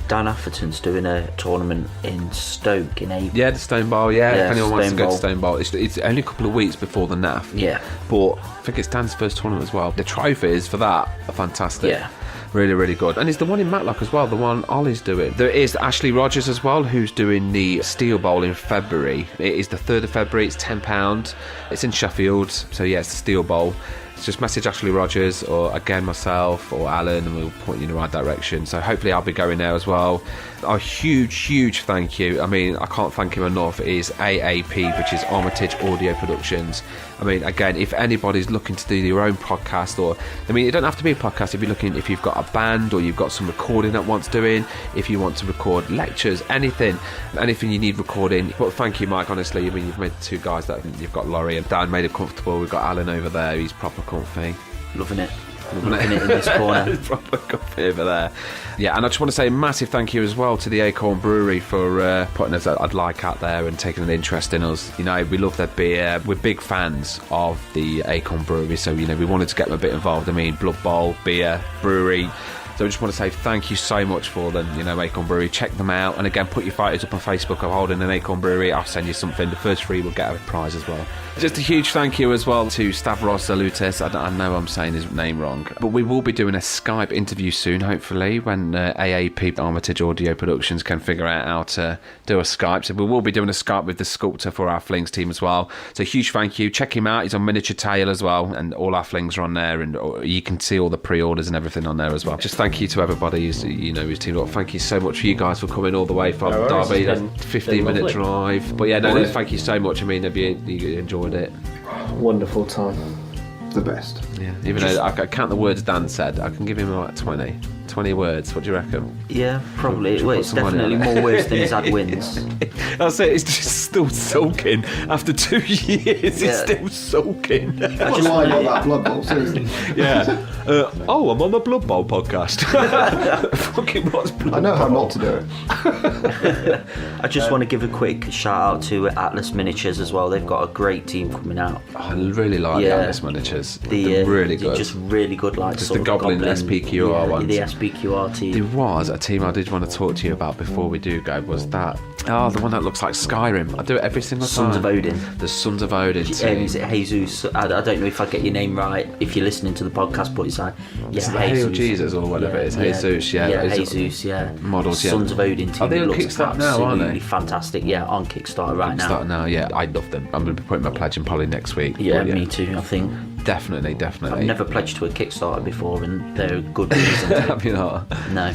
Dan Atherton's doing a tournament in Stoke in April. Yeah, the Stone Bowl. Yeah, if anyone wants to go to Bowl. Stone Bowl, it's only a couple of weeks before the NAF. Yeah. But I think it's Dan's first tournament as well. The trophies for that are fantastic. Yeah. Really, really good. And it's the one in Matlock as well, the one Ollie's doing. There is Ashley Rogers as well, who's doing the Steel Bowl in February. It is the 3rd of February. It's £10. It's in Sheffield. So yeah, it's the Steel Bowl. Just message Ashley Rogers or again myself or Alan, and we'll point you in the right direction. So hopefully I'll be going there as well. A huge thank you. I mean, I can't thank him enough. Is AAP, which is Armitage Audio Productions. I mean, again, if anybody's looking to do your own podcast, or I mean, it don't have to be a podcast. If you've got a band or you've got some recording that wants doing, if you want to record lectures, anything you need recording. But thank you, Mike. Honestly, I mean, you've made the two guys that you've got Laurie and Dan made it comfortable. We've got Alan over there. He's proper comfy. Loving it in this corner. Proper coffee over there. Yeah, and I just want to say a massive thank you as well to the Acorn Brewery for putting us I'd like out there and taking an interest in us. You know, we love their beer. We're big fans of the Acorn Brewery, so we wanted to get them a bit involved. I mean, Blood Bowl, beer, brewery. So I just want to say thank you so much for them, Acorn Brewery. Check them out. And again, put your photos up on Facebook of holding an Acorn Brewery. I'll send you something. The first 3 will get a prize as well. Just a huge thank you as well to Stavros Zaloutis. I know I'm saying his name wrong. But we will be doing a Skype interview soon, hopefully, when AAP, Armitage Audio Productions, can figure out how to do a Skype. So we will be doing a Skype with the sculptor for our Flings team as well. So huge thank you. Check him out. He's on Miniature Tale as well. And all our Flings are on there. And you can see all the pre-orders and everything on there as well. Just thank you to everybody who's team up. Thank you so much for you guys for coming all the way from Derby. That 15-minute drive. But yeah, no, thank you so much. I mean, you enjoyed it. Wonderful time. The best. Yeah, even though I count the words Dan said, I can give him like 20 words. What do you reckon? Yeah, probably. Should Well, put it's some money definitely on it. more words than he's had wins. That's it. It's just still sulking after 2 years. Yeah. It's still sulking. I just lied about that Blood Bowl, seriously. Yeah. I'm on the Blood Bowl podcast. Fucking what's Blood I know how Bowl? not to do it. I just want to give a quick shout out to Atlas Miniatures as well. They've got a great team coming out. I really like the Atlas miniatures. They're really good. Just really good, like Just sort the of Goblin SPQR ones. The SPQR team. There was a team I did want to talk to you about before we do go. Was that the one that looks like Skyrim? I do it every single time. Sons of Odin. The Sons of Odin team. Is it Jesus? I don't know if I get your name right. If you're listening to the podcast, but it's like It's Hail Jesus or whatever it is. Jesus, yeah. Yeah, It's- Jesus, yeah. models, yeah. Sons of Odin team. Are they It on looks Kickstarter now, aren't they? absolutely fantastic. Yeah, on Kickstarter right now. Starting now, yeah. I love them. I'm going to be putting my pledge in probably next week. Yeah, But me too. I think Definitely. I've never pledged to a Kickstarter before, and they're a good reason. Have you not? No.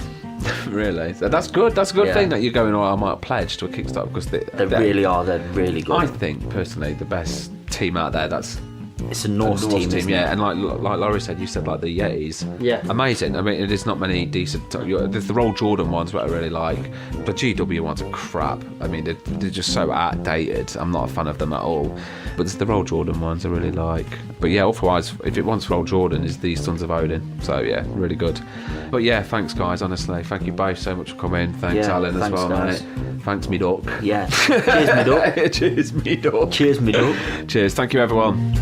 Really? So that's good. That's a good Yeah. thing that you're going, I might pledge to a Kickstarter because They really are. They're really good. I think, personally, the best team out there that's It's a Norse team, isn't yeah, it? and like Laurie said, you said like the Yetis, Yeah. amazing. I mean, there's not many decent. There's the Roll Jordan ones, what I really like. The GW ones are crap. I mean, they're just so outdated. I'm not a fan of them at all. But there's the Roll Jordan ones I really like. But yeah, otherwise, if it wants Roll Jordan, is these Sons of Odin. So yeah, really good. But yeah, thanks guys. Honestly, thank you both so much for coming. Thanks Yeah, Alan as thanks, well, guys. mate. Thanks me duck. Yeah. Cheers, me duck. Cheers me duck. Cheers, me duck. Cheers. Thank you everyone.